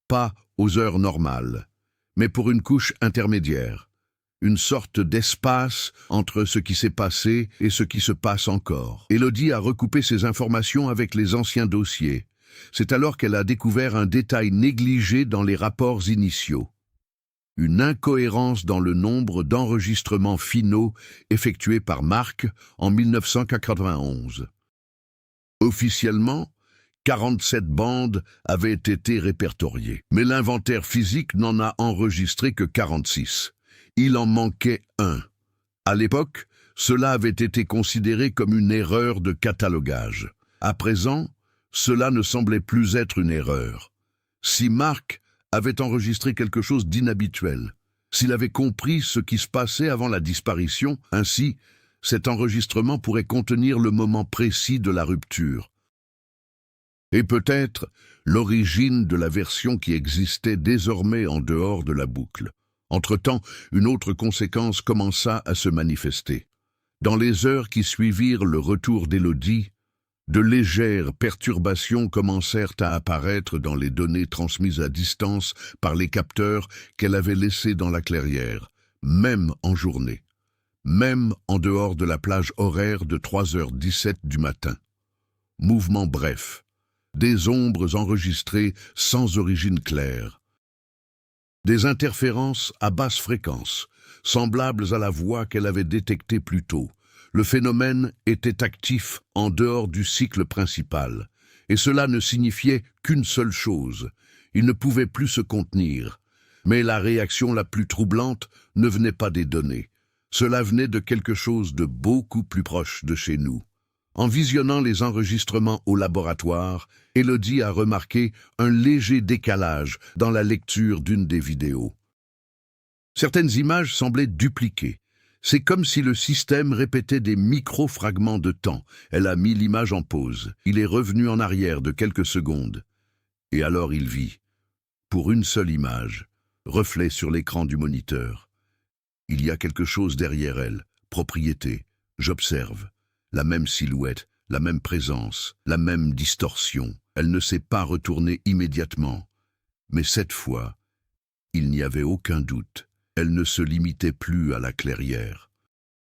A: Pas aux heures normales, mais pour une couche intermédiaire. Une sorte d'espace entre ce qui s'est passé et ce qui se passe encore. Élodie a recoupé ces informations avec les anciens dossiers. C'est alors qu'elle a découvert un détail négligé dans les rapports initiaux. Une incohérence dans le nombre d'enregistrements finaux effectués par Mark en 1991. Officiellement, 47 bandes avaient été répertoriées, mais l'inventaire physique n'en a enregistré que 46. Il en manquait un. À l'époque, cela avait été considéré comme une erreur de catalogage. À présent, cela ne semblait plus être une erreur. Si Mark avait enregistré quelque chose d'inhabituel, s'il avait compris ce qui se passait avant la disparition, ainsi, cet enregistrement pourrait contenir le moment précis de la rupture. Et peut-être l'origine de la version qui existait désormais en dehors de la boucle. Entre-temps, une autre conséquence commença à se manifester. Dans les heures qui suivirent le retour d'Élodie, de légères perturbations commencèrent à apparaître dans les données transmises à distance par les capteurs qu'elle avait laissés dans la clairière, même en journée, même en dehors de la plage horaire de 3h17 du matin. Mouvements brefs, des ombres enregistrées sans origine claire, des interférences à basse fréquence, semblables à la voix qu'elle avait détectée plus tôt. Le phénomène était actif en dehors du cycle principal, et cela ne signifiait qu'une seule chose. Il ne pouvait plus se contenir. Mais la réaction la plus troublante ne venait pas des données. Cela venait de quelque chose de beaucoup plus proche de chez nous. En visionnant les enregistrements au laboratoire, Élodie a remarqué un léger décalage dans la lecture d'une des vidéos. Certaines images semblaient dupliquées. C'est comme si le système répétait des micro-fragments de temps. Elle a mis l'image en pause. Il est revenu en arrière de quelques secondes. Et alors il vit, pour une seule image, reflet sur l'écran du moniteur. Il y a quelque chose derrière elle, propriété. J'observe. La même silhouette, la même présence, la même distorsion. Elle ne s'est pas retournée immédiatement. Mais cette fois, il n'y avait aucun doute. Elle ne se limitait plus à la clairière.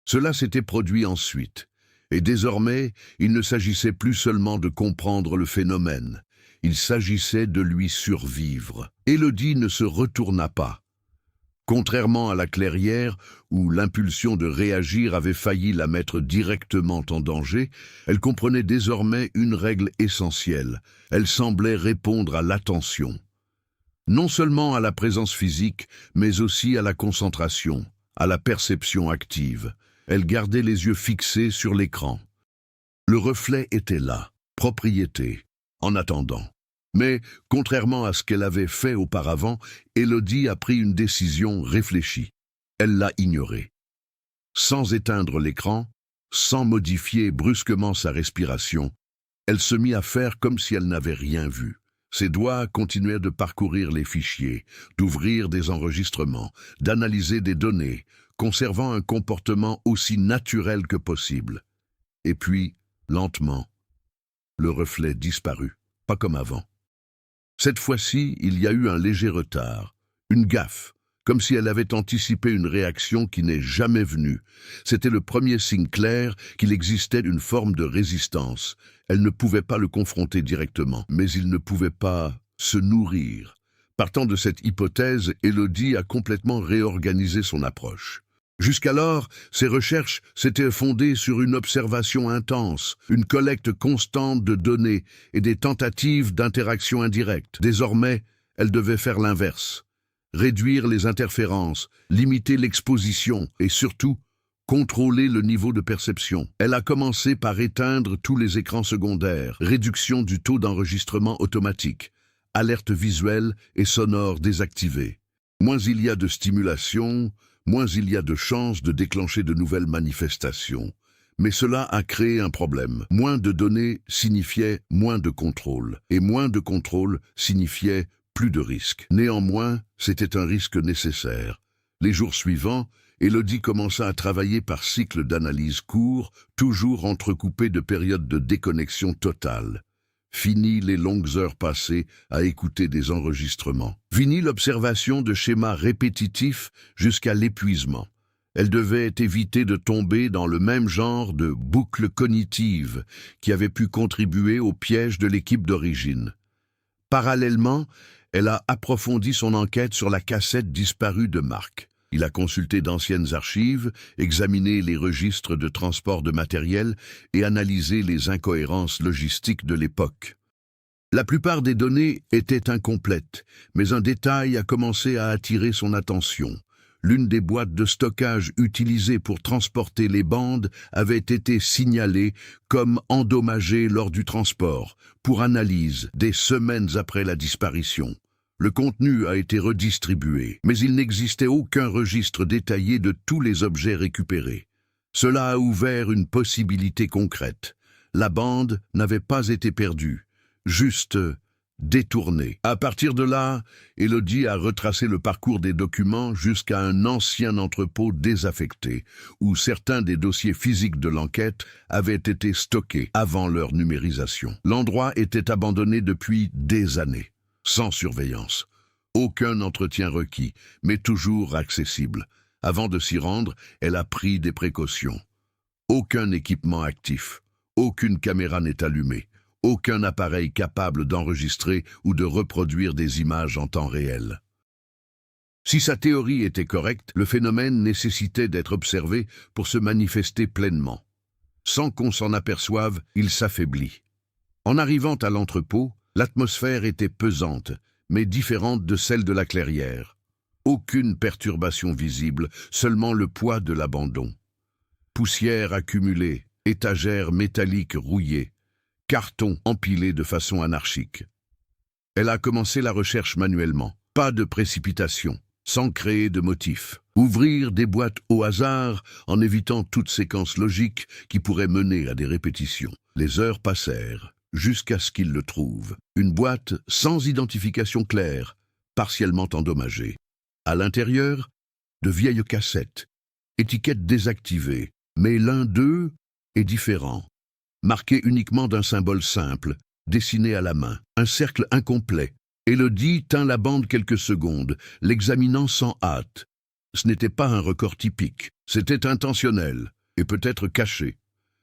A: Cela s'était produit ensuite, et désormais, il ne s'agissait plus seulement de comprendre le phénomène, il s'agissait de lui survivre. Élodie ne se retourna pas. Contrairement à la clairière, où l'impulsion de réagir avait failli la mettre directement en danger, elle comprenait désormais une règle essentielle. Elle semblait répondre à l'attention. Non seulement à la présence physique, mais aussi à la concentration, à la perception active. Elle gardait les yeux fixés sur l'écran. Le reflet était là, propriété, en attendant. Mais, contrairement à ce qu'elle avait fait auparavant, Élodie a pris une décision réfléchie. Elle l'a ignoré. Sans éteindre l'écran, sans modifier brusquement sa respiration, elle se mit à faire comme si elle n'avait rien vu. Ses doigts continuaient de parcourir les fichiers, d'ouvrir des enregistrements, d'analyser des données, conservant un comportement aussi naturel que possible. Et puis, lentement, le reflet disparut, pas comme avant. Cette fois-ci, il y a eu un léger retard, une gaffe, comme si elle avait anticipé une réaction qui n'est jamais venue. C'était le premier signe clair qu'il existait une forme de résistance. Elle ne pouvait pas le confronter directement, mais il ne pouvait pas se nourrir. Partant de cette hypothèse, Élodie a complètement réorganisé son approche. Jusqu'alors, ses recherches s'étaient fondées sur une observation intense, une collecte constante de données et des tentatives d'interaction indirecte. Désormais, elle devait faire l'inverse. Réduire les interférences, limiter l'exposition et surtout, contrôler le niveau de perception. Elle a commencé par éteindre tous les écrans secondaires, réduction du taux d'enregistrement automatique, alertes visuelles et sonores désactivées. Moins il y a de stimulation, moins il y a de chances de déclencher de nouvelles manifestations. Mais cela a créé un problème. Moins de données signifiait moins de contrôle, et moins de contrôle signifiait plus de risques. Néanmoins, c'était un risque nécessaire. Les jours suivants, Élodie commença à travailler par cycles d'analyse courts, toujours entrecoupés de périodes de déconnexion totale. Fini les longues heures passées à écouter des enregistrements. Fini l'observation de schémas répétitifs jusqu'à l'épuisement. Elle devait éviter de tomber dans le même genre de boucle cognitive qui avait pu contribuer au piège de l'équipe d'origine. Parallèlement, elle a approfondi son enquête sur la cassette disparue de Marc. Il a consulté d'anciennes archives, examiné les registres de transport de matériel et analysé les incohérences logistiques de l'époque. La plupart des données étaient incomplètes, mais un détail a commencé à attirer son attention. L'une des boîtes de stockage utilisées pour transporter les bandes avait été signalée comme endommagée lors du transport, pour analyse des semaines après la disparition. Le contenu a été redistribué, mais il n'existait aucun registre détaillé de tous les objets récupérés. Cela a ouvert une possibilité concrète. La bande n'avait pas été perdue, juste détournée. À partir de là, Élodie a retracé le parcours des documents jusqu'à un ancien entrepôt désaffecté, où certains des dossiers physiques de l'enquête avaient été stockés avant leur numérisation. L'endroit était abandonné depuis des années. Sans surveillance. Aucun entretien requis, mais toujours accessible. Avant de s'y rendre, elle a pris des précautions. Aucun équipement actif, aucune caméra n'est allumée, aucun appareil capable d'enregistrer ou de reproduire des images en temps réel. Si sa théorie était correcte, le phénomène nécessitait d'être observé pour se manifester pleinement. Sans qu'on s'en aperçoive, il s'affaiblit. En arrivant à l'entrepôt, l'atmosphère était pesante, mais différente de celle de la clairière. Aucune perturbation visible, seulement le poids de l'abandon. Poussière accumulée, étagères métalliques rouillées, cartons empilés de façon anarchique. Elle a commencé la recherche manuellement, pas de précipitation, sans créer de motif. Ouvrir des boîtes au hasard en évitant toute séquence logique qui pourrait mener à des répétitions. Les heures passèrent. Jusqu'à ce qu'il le trouve. Une boîte sans identification claire, partiellement endommagée. À l'intérieur, de vieilles cassettes, étiquettes désactivées, mais l'un d'eux est différent. Marqué uniquement d'un symbole simple, dessiné à la main. Un cercle incomplet. Élodie tint la bande quelques secondes, l'examinant sans hâte. Ce n'était pas un record typique, c'était intentionnel, et peut-être caché.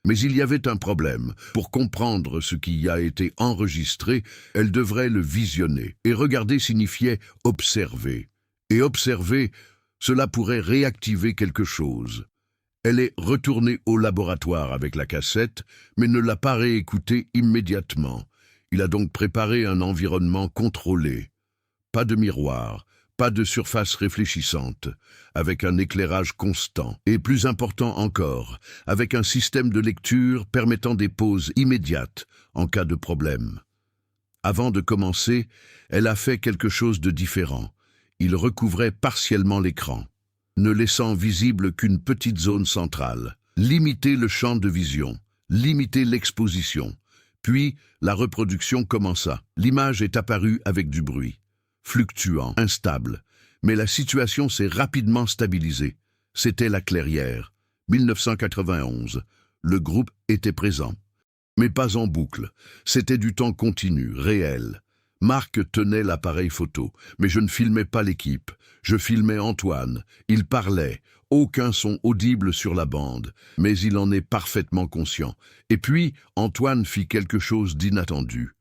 A: Mais il y avait un problème. Pour comprendre ce qui y a été enregistré, elle devrait le visionner. Et regarder signifiait observer. Et observer, cela pourrait réactiver quelque chose. Elle est retournée au laboratoire avec la cassette, mais ne l'a pas réécoutée immédiatement. Il a donc préparé un environnement contrôlé. Pas de miroir, pas de surface réfléchissante, avec un éclairage constant, et plus important encore, avec un système de lecture permettant des pauses immédiates en cas de problème. Avant de commencer, elle a fait quelque chose de différent. Il recouvrait partiellement l'écran, ne laissant visible qu'une petite zone centrale. Limiter le champ de vision, limiter l'exposition. Puis, la reproduction commença. L'image est apparue avec du bruit. Fluctuant, instable, mais la situation s'est rapidement stabilisée. C'était la clairière, 1991. Le groupe était présent, mais pas en boucle. C'était du temps continu, réel. Marc tenait l'appareil photo, mais je ne filmais pas l'équipe. Je filmais Antoine. Il parlait. Aucun son audible sur la bande, mais il en est parfaitement conscient. Et puis, Antoine fit quelque chose d'inattendu.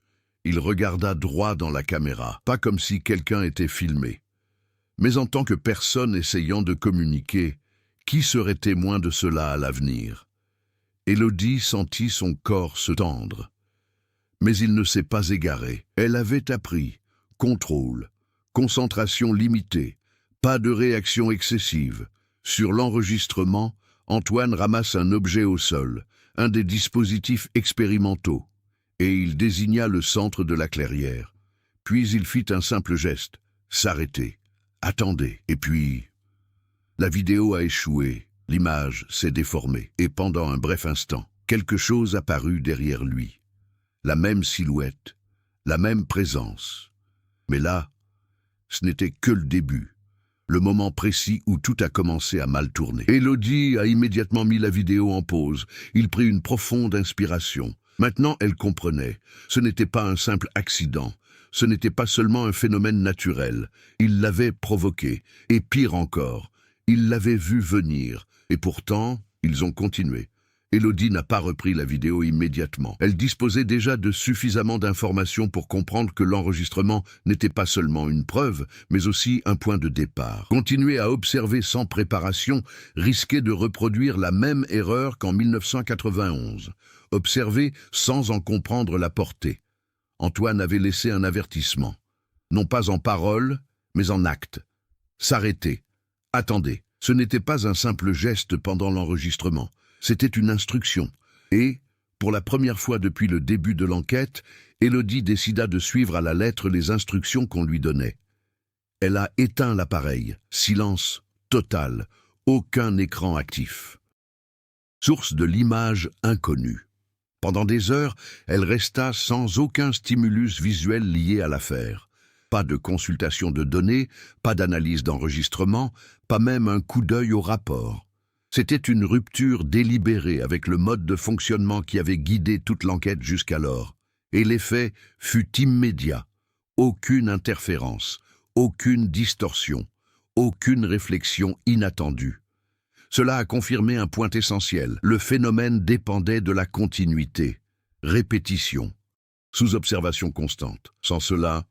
A: Il regarda droit dans la caméra, pas comme si quelqu'un était filmé. Mais en tant que personne essayant de communiquer, qui serait témoin de cela à l'avenir? Élodie sentit son corps se tendre. Mais il ne s'est pas égaré. Elle avait appris. Contrôle. Concentration limitée. Pas de réaction excessive. Sur l'enregistrement, Antoine ramasse un objet au sol, un des dispositifs expérimentaux. Et il désigna le centre de la clairière. Puis il fit un simple geste. S'arrêter. Attendez. Et puis... La vidéo a échoué. L'image s'est déformée. Et pendant un bref instant, quelque chose apparut derrière lui. La même silhouette. La même présence. Mais là, ce n'était que le début. Le moment précis où tout a commencé à mal tourner. Élodie a immédiatement mis la vidéo en pause. Il prit une profonde inspiration. Maintenant, elle comprenait. Ce n'était pas un simple accident. Ce n'était pas seulement un phénomène naturel. Il l'avait provoqué. Et pire encore, il l'avait vu venir. Et pourtant, ils ont continué. Élodie n'a pas repris la vidéo immédiatement. Elle disposait déjà de suffisamment d'informations pour comprendre que l'enregistrement n'était pas seulement une preuve, mais aussi un point de départ. Continuer à observer sans préparation risquait de reproduire la même erreur qu'en 1991. Observer sans en comprendre la portée. Antoine avait laissé un avertissement. Non pas en parole, mais en acte. S'arrêter. Attendez. Ce n'était pas un simple geste pendant l'enregistrement. C'était une instruction. Et, pour la première fois depuis le début de l'enquête, Élodie décida de suivre à la lettre les instructions qu'on lui donnait. Elle a éteint l'appareil. Silence total. Aucun écran actif. Source de l'image inconnue. Pendant des heures, elle resta sans aucun stimulus visuel lié à l'affaire. Pas de consultation de données, pas d'analyse d'enregistrement, pas même un coup d'œil au rapport. C'était une rupture délibérée avec le mode de fonctionnement qui avait guidé toute l'enquête jusqu'alors. Et l'effet fut immédiat. Aucune interférence, aucune distorsion, aucune réflexion inattendue. Cela a confirmé un point essentiel. Le phénomène dépendait de la continuité. Répétition. Sous observation constante. Sans cela,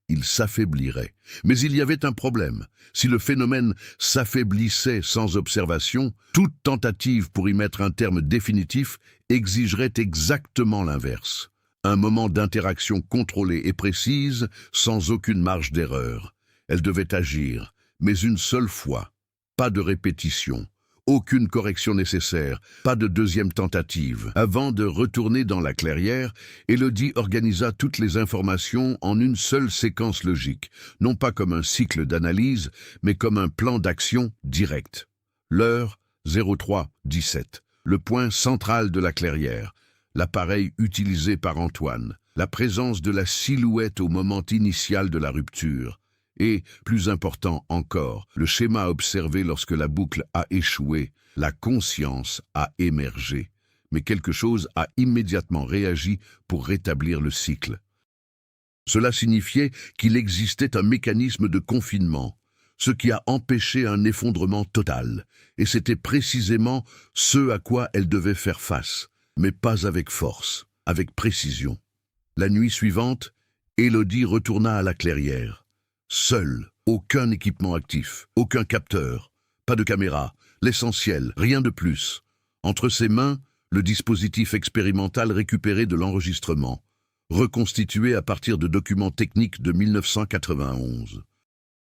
A: il s'affaiblirait. Mais il y avait un problème. Si le phénomène s'affaiblissait sans observation, toute tentative pour y mettre un terme définitif exigerait exactement l'inverse. Un moment d'interaction contrôlée et précise, sans aucune marge d'erreur. Elle devait agir, mais une seule fois. Pas de répétition. Aucune correction nécessaire, pas de deuxième tentative. Avant de retourner dans la clairière, Élodie organisa toutes les informations en une seule séquence logique, non pas comme un cycle d'analyse, mais comme un plan d'action direct. L'heure, 03:17, le point central de la clairière, l'appareil utilisé par Antoine, la présence de la silhouette au moment initial de la rupture, et, plus important encore, le schéma observé lorsque la boucle a échoué, la conscience a émergé, mais quelque chose a immédiatement réagi pour rétablir le cycle. Cela signifiait qu'il existait un mécanisme de confinement, ce qui a empêché un effondrement total, et c'était précisément ce à quoi elle devait faire face, mais pas avec force, avec précision. La nuit suivante, Élodie retourna à la clairière. Seul, aucun équipement actif, aucun capteur, pas de caméra, l'essentiel, rien de plus. Entre ses mains, le dispositif expérimental récupéré de l'enregistrement, reconstitué à partir de documents techniques de 1991.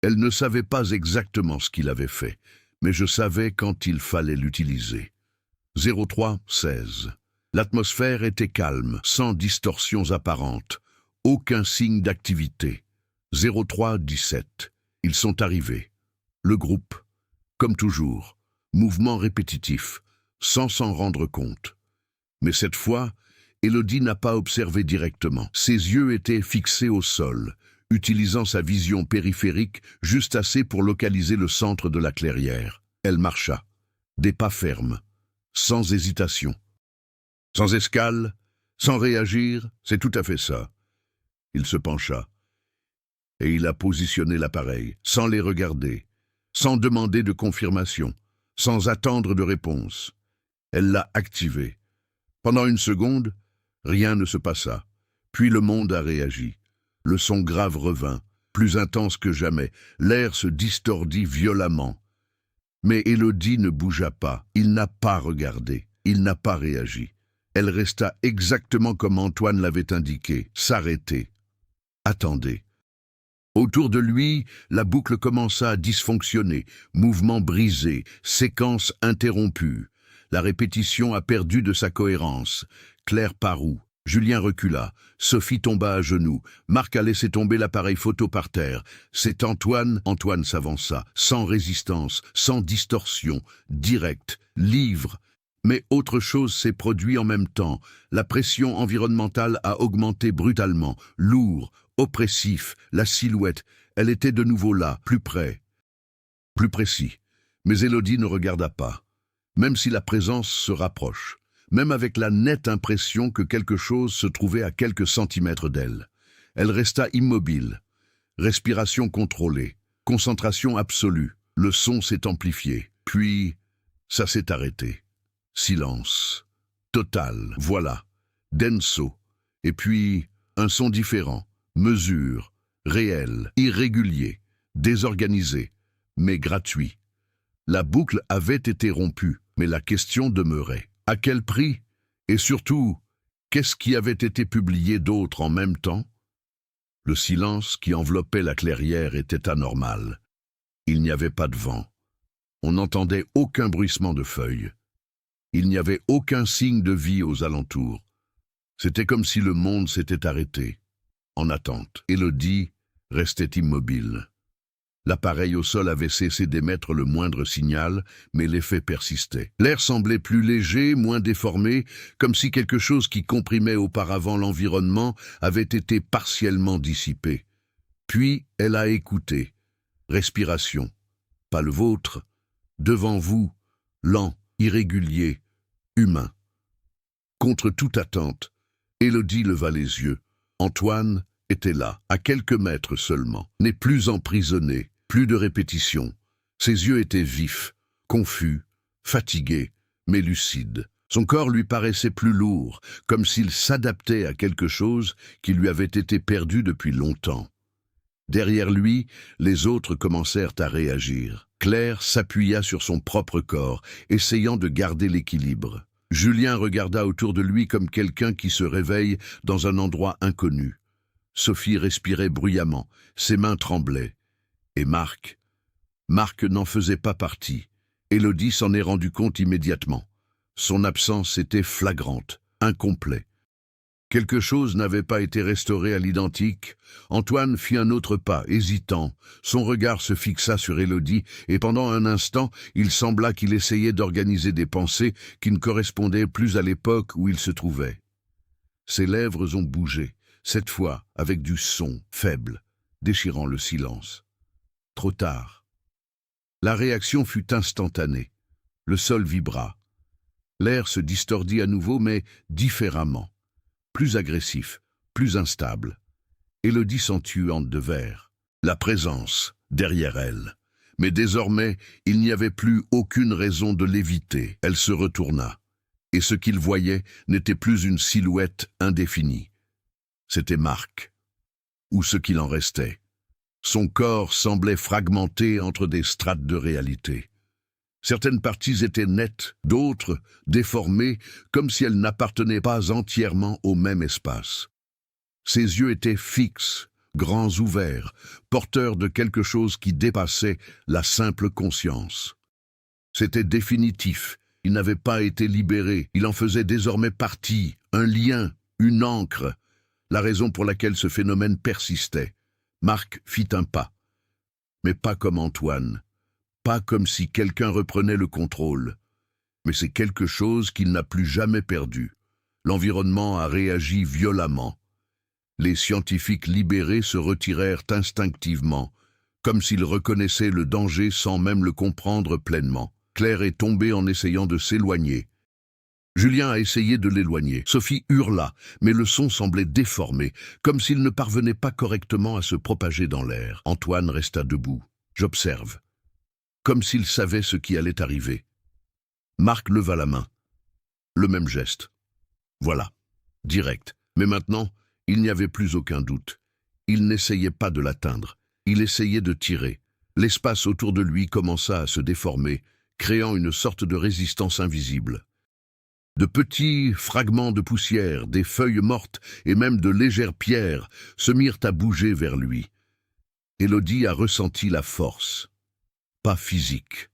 A: Elle ne savait pas exactement ce qu'il avait fait, mais je savais quand il fallait l'utiliser. 03:16. L'atmosphère était calme, sans distorsions apparentes, aucun signe d'activité. 03:17. Ils sont arrivés. Le groupe, comme toujours, mouvement répétitif, sans s'en rendre compte. Mais cette fois, Élodie n'a pas observé directement. Ses yeux étaient fixés au sol, utilisant sa vision périphérique juste assez pour localiser le centre de la clairière. Elle marcha, des pas fermes, sans hésitation. Sans escale, sans réagir, c'est tout à fait ça. Il se pencha. Et il a positionné l'appareil, sans les regarder, sans demander de confirmation, sans attendre de réponse. Elle l'a activé. Pendant une seconde, rien ne se passa. Puis le monde a réagi. Le son grave revint, plus intense que jamais. L'air se distordit violemment. Mais Élodie ne bougea pas. Il n'a pas regardé. Il n'a pas réagi. Elle resta exactement comme Antoine l'avait indiqué, s'arrêter. Attendez. Autour de lui, la boucle commença à dysfonctionner, mouvement brisé, séquence interrompue. La répétition a perdu de sa cohérence. Claire Parou, Julien recula. Sophie tomba à genoux. Marc a laissé tomber l'appareil photo par terre. C'est Antoine. Antoine s'avança, sans résistance, sans distorsion, direct, livre. Mais autre chose s'est produit en même temps. La pression environnementale a augmenté brutalement, lourd, oppressif, la silhouette. Elle était de nouveau là, plus près, plus précis. Mais Élodie ne regarda pas, même si la présence se rapproche, même avec la nette impression que quelque chose se trouvait à quelques centimètres d'elle. Elle resta immobile, respiration contrôlée, concentration absolue. Le son s'est amplifié, puis ça s'est arrêté. Silence. Total. Voilà. Denso. Et puis, un son différent. Mesure. Réel. Irrégulier. Désorganisé. Mais gratuit. La boucle avait été rompue, mais la question demeurait. À quel prix? Et surtout, qu'est-ce qui avait été publié d'autre en même temps? Le silence qui enveloppait la clairière était anormal. Il n'y avait pas de vent. On n'entendait aucun bruissement de feuilles. Il n'y avait aucun signe de vie aux alentours. C'était comme si le monde s'était arrêté, en attente. Élodie restait immobile. L'appareil au sol avait cessé d'émettre le moindre signal, mais l'effet persistait. L'air semblait plus léger, moins déformé, comme si quelque chose qui comprimait auparavant l'environnement avait été partiellement dissipé. Puis elle a écouté. Respiration. Pas le vôtre. Devant vous, lent, irrégulier, humain. Contre toute attente, Élodie leva les yeux. Antoine était là, à quelques mètres seulement, n'est plus emprisonné, plus de répétition. Ses yeux étaient vifs, confus, fatigués, mais lucides. Son corps lui paraissait plus lourd, comme s'il s'adaptait à quelque chose qui lui avait été perdu depuis longtemps. Derrière lui, les autres commencèrent à réagir. Claire s'appuya sur son propre corps, essayant de garder l'équilibre. Julien regarda autour de lui comme quelqu'un qui se réveille dans un endroit inconnu. Sophie respirait bruyamment, ses mains tremblaient. Et Marc n'en faisait pas partie. Élodie s'en est rendu compte immédiatement. Son absence était flagrante, incomplet. Quelque chose n'avait pas été restauré à l'identique. Antoine fit un autre pas, hésitant. Son regard se fixa sur Élodie, et pendant un instant, il sembla qu'il essayait d'organiser des pensées qui ne correspondaient plus à l'époque où il se trouvait. Ses lèvres ont bougé, cette fois avec du son faible, déchirant le silence. Trop tard. La réaction fut instantanée. Le sol vibra. L'air se distordit à nouveau, mais différemment. Plus agressif, plus instable. Élodie s'entuante de verre. La présence, derrière elle. Mais désormais, il n'y avait plus aucune raison de l'éviter. Elle se retourna. Et ce qu'il voyait n'était plus une silhouette indéfinie. C'était Marc. Ou ce qu'il en restait. Son corps semblait fragmenté entre des strates de réalité. Certaines parties étaient nettes, d'autres déformées, comme si elles n'appartenaient pas entièrement au même espace. Ses yeux étaient fixes, grands ouverts, porteurs de quelque chose qui dépassait la simple conscience. C'était définitif, il n'avait pas été libéré, il en faisait désormais partie, un lien, une ancre, la raison pour laquelle ce phénomène persistait. Marc fit un pas, mais pas comme Antoine. Pas comme si quelqu'un reprenait le contrôle, mais c'est quelque chose qu'il n'a plus jamais perdu. L'environnement a réagi violemment. Les scientifiques libérés se retirèrent instinctivement, comme s'ils reconnaissaient le danger sans même le comprendre pleinement. Claire est tombée en essayant de s'éloigner. Julien a essayé de l'éloigner. Sophie hurla, mais le son semblait déformé, comme s'il ne parvenait pas correctement à se propager dans l'air. Antoine resta debout. J'observe. Comme s'il savait ce qui allait arriver. Marc leva la main. Le même geste. Voilà, direct. Mais maintenant, il n'y avait plus aucun doute. Il n'essayait pas de l'atteindre. Il essayait de tirer. L'espace autour de lui commença à se déformer, créant une sorte de résistance invisible. De petits fragments de poussière, des feuilles mortes et même de légères pierres se mirent à bouger vers lui. Élodie a ressenti la force. Pas physique,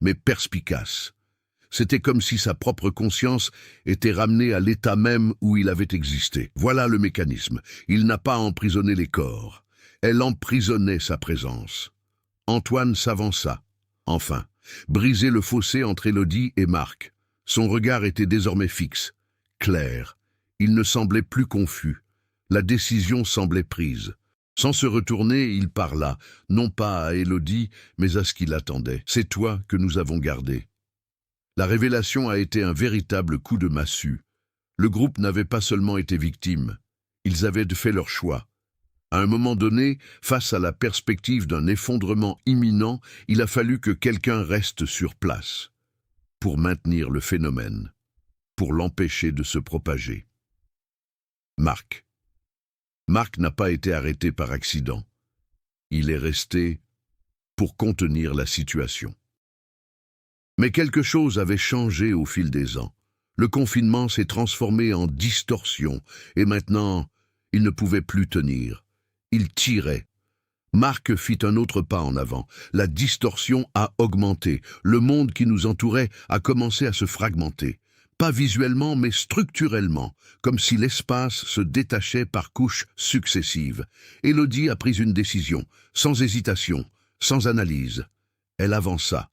A: mais perspicace. C'était comme si sa propre conscience était ramenée à l'état même où il avait existé. Voilà le mécanisme. Il n'a pas emprisonné les corps. Elle emprisonnait sa présence. Antoine s'avança. Enfin, brisait le fossé entre Élodie et Marc. Son regard était désormais fixe, clair. Il ne semblait plus confus. La décision semblait prise. Sans se retourner, il parla, non pas à Élodie, mais à ce qui l'attendait. « C'est toi que nous avons gardé. » La révélation a été un véritable coup de massue. Le groupe n'avait pas seulement été victime, ils avaient fait leur choix. À un moment donné, face à la perspective d'un effondrement imminent, il a fallu que quelqu'un reste sur place pour maintenir le phénomène, pour l'empêcher de se propager. Marc. Marc n'a pas été arrêté par accident. Il est resté pour contenir la situation. Mais quelque chose avait changé au fil des ans. Le confinement s'est transformé en distorsion, et maintenant, il ne pouvait plus tenir. Il tirait. Marc fit un autre pas en avant. La distorsion a augmenté. Le monde qui nous entourait a commencé à se fragmenter. Pas visuellement, mais structurellement, comme si l'espace se détachait par couches successives. Élodie a pris une décision, sans hésitation, sans analyse. Elle avança,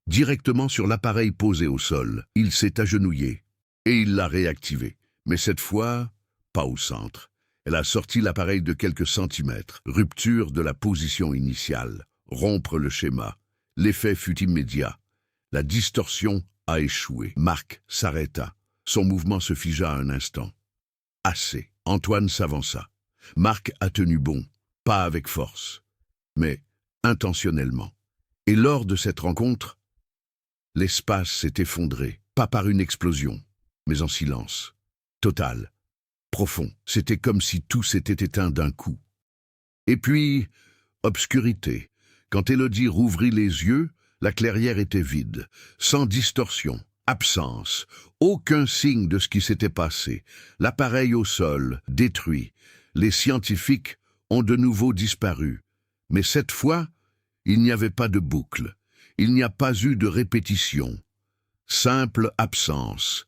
A: directement sur l'appareil posé au sol. Il s'est agenouillé, et il l'a réactivé. Mais cette fois, pas au centre. Elle a sorti l'appareil de quelques centimètres. Rupture de la position initiale. Rompre le schéma. L'effet fut immédiat. La distorsion a échoué. Marc s'arrêta. Son mouvement se figea un instant. Assez. Antoine s'avança. Marc a tenu bon, pas avec force, mais intentionnellement. Et lors de cette rencontre, l'espace s'est effondré, pas par une explosion, mais en silence. Total, profond. C'était comme si tout s'était éteint d'un coup. Et puis, obscurité. Quand Élodie rouvrit les yeux, la clairière était vide, sans distorsion, absence, aucun signe de ce qui s'était passé. L'appareil au sol, détruit. Les scientifiques ont de nouveau disparu. Mais cette fois, il n'y avait pas de boucle. Il n'y a pas eu de répétition. Simple absence.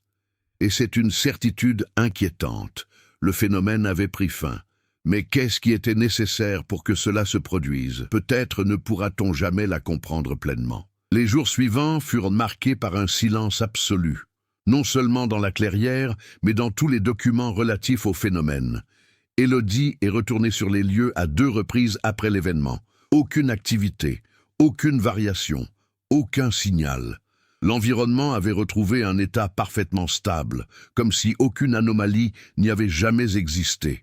A: Et c'est une certitude inquiétante. Le phénomène avait pris fin. Mais qu'est-ce qui était nécessaire pour que cela se produise? Peut-être ne pourra-t-on jamais la comprendre pleinement. Les jours suivants furent marqués par un silence absolu, non seulement dans la clairière, mais dans tous les documents relatifs au phénomène. Élodie est retournée sur les lieux à 2 reprises après l'événement. Aucune activité, aucune variation, aucun signal. L'environnement avait retrouvé un état parfaitement stable, comme si aucune anomalie n'y avait jamais existé.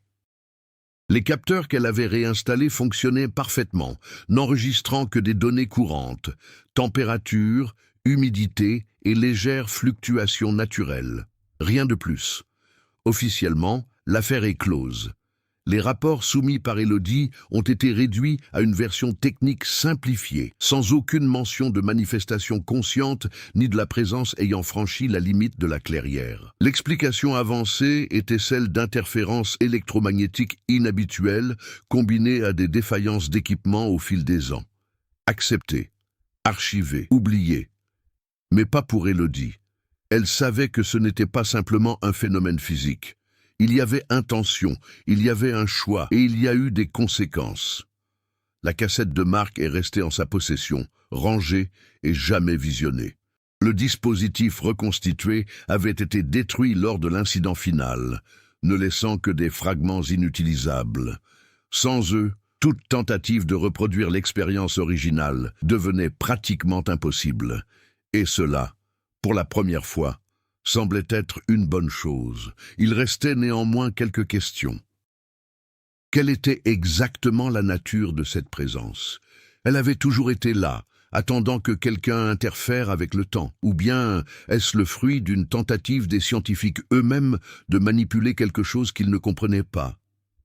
A: Les capteurs qu'elle avait réinstallés fonctionnaient parfaitement, n'enregistrant que des données courantes, température, humidité et légères fluctuations naturelles. Rien de plus. Officiellement, l'affaire est close. Les rapports soumis par Élodie ont été réduits à une version technique simplifiée, sans aucune mention de manifestation consciente ni de la présence ayant franchi la limite de la clairière. L'explication avancée était celle d'interférences électromagnétiques inhabituelles combinées à des défaillances d'équipement au fil des ans. Accepté, archivé, oublié. Mais pas pour Élodie. Elle savait que ce n'était pas simplement un phénomène physique. Il y avait intention, il y avait un choix, et il y a eu des conséquences. La cassette de Marc est restée en sa possession, rangée et jamais visionnée. Le dispositif reconstitué avait été détruit lors de l'incident final, ne laissant que des fragments inutilisables. Sans eux, toute tentative de reproduire l'expérience originale devenait pratiquement impossible. Et cela, pour la première fois, semblait être une bonne chose. Il restait néanmoins quelques questions. Quelle était exactement la nature de cette présence? Elle avait toujours été là, attendant que quelqu'un interfère avec le temps. Ou bien est-ce le fruit d'une tentative des scientifiques eux-mêmes de manipuler quelque chose qu'ils ne comprenaient pas?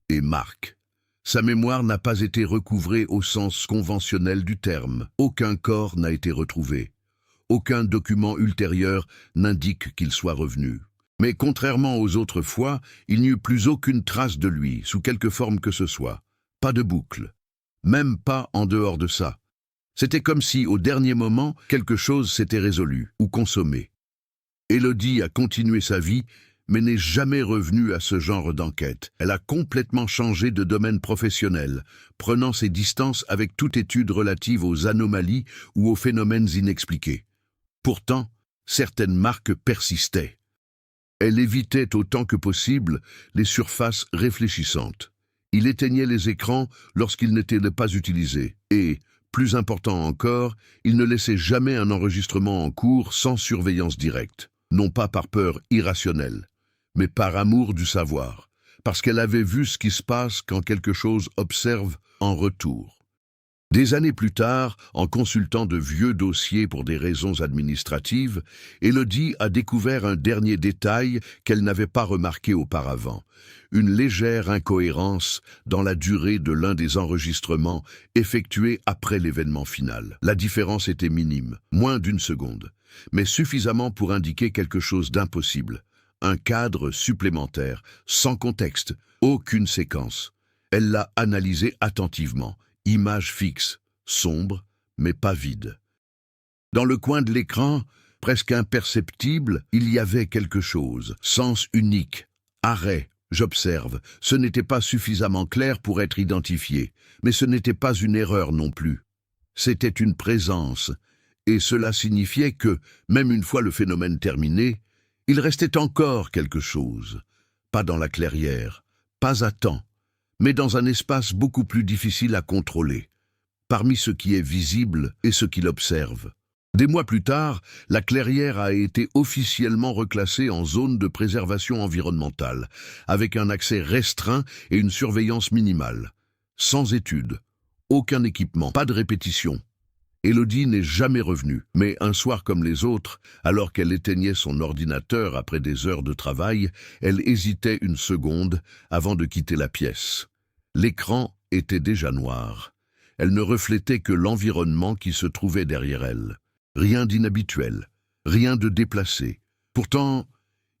A: Et Marc? Sa mémoire n'a pas été recouvrée au sens conventionnel du terme. Aucun corps n'a été retrouvé. Aucun document ultérieur n'indique qu'il soit revenu. Mais contrairement aux autres fois, il n'y eut plus aucune trace de lui, sous quelque forme que ce soit. Pas de boucle. Même pas en dehors de ça. C'était comme si, au dernier moment, quelque chose s'était résolu ou consommé. Élodie a continué sa vie, mais n'est jamais revenue à ce genre d'enquête. Elle a complètement changé de domaine professionnel, prenant ses distances avec toute étude relative aux anomalies ou aux phénomènes inexpliqués. Pourtant, certaines marques persistaient. Elle évitait autant que possible les surfaces réfléchissantes. Il éteignait les écrans lorsqu'ils n'étaient pas utilisés et, plus important encore, il ne laissait jamais un enregistrement en cours sans surveillance directe, non pas par peur irrationnelle, mais par amour du savoir, parce qu'elle avait vu ce qui se passe quand quelque chose observe en retour. Des années plus tard, en consultant de vieux dossiers pour des raisons administratives, Élodie a découvert un dernier détail qu'elle n'avait pas remarqué auparavant, une légère incohérence dans la durée de l'un des enregistrements effectués après l'événement final. La différence était minime, moins d'une seconde, mais suffisamment pour indiquer quelque chose d'impossible. Un cadre supplémentaire, sans contexte, aucune séquence. Elle l'a analysé attentivement. Image fixe, sombre, mais pas vide. Dans le coin de l'écran, presque imperceptible, il y avait quelque chose. Sens unique. Arrêt. J'observe. Ce n'était pas suffisamment clair pour être identifié, mais ce n'était pas une erreur non plus. C'était une présence, et cela signifiait que, même une fois le phénomène terminé, il restait encore quelque chose. Pas dans la clairière, pas à temps, mais dans un espace beaucoup plus difficile à contrôler, parmi ce qui est visible et ce qui l'observe. Des mois plus tard, la clairière a été officiellement reclassée en zone de préservation environnementale, avec un accès restreint et une surveillance minimale. Sans études, aucun équipement, pas de répétition. Élodie n'est jamais revenue, mais un soir comme les autres, alors qu'elle éteignait son ordinateur après des heures de travail, elle hésitait une seconde avant de quitter la pièce. L'écran était déjà noir. Elle ne reflétait que l'environnement qui se trouvait derrière elle. Rien d'inhabituel, rien de déplacé. Pourtant,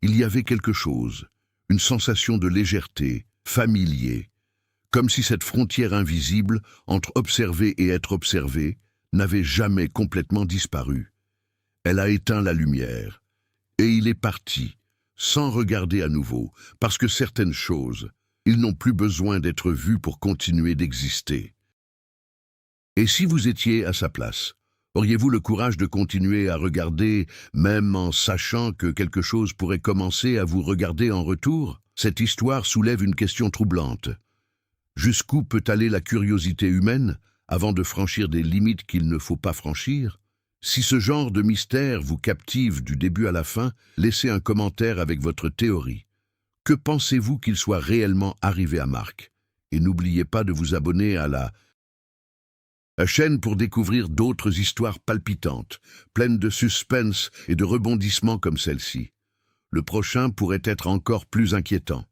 A: il y avait quelque chose, une sensation de légèreté, familier, comme si cette frontière invisible entre observer et être observé n'avait jamais complètement disparu. Elle a éteint la lumière, et il est parti, sans regarder à nouveau, parce que certaines choses, ils n'ont plus besoin d'être vus pour continuer d'exister. Et si vous étiez à sa place, auriez-vous le courage de continuer à regarder, même en sachant que quelque chose pourrait commencer à vous regarder en retour? Cette histoire soulève une question troublante. Jusqu'où peut aller la curiosité humaine avant de franchir des limites qu'il ne faut pas franchir? Si ce genre de mystère vous captive du début à la fin, laissez un commentaire avec votre théorie. Que pensez-vous qu'il soit réellement arrivé à Marc? Et n'oubliez pas de vous abonner à la chaîne pour découvrir d'autres histoires palpitantes, pleines de suspense et de rebondissements comme celle-ci. Le prochain pourrait être encore plus inquiétant.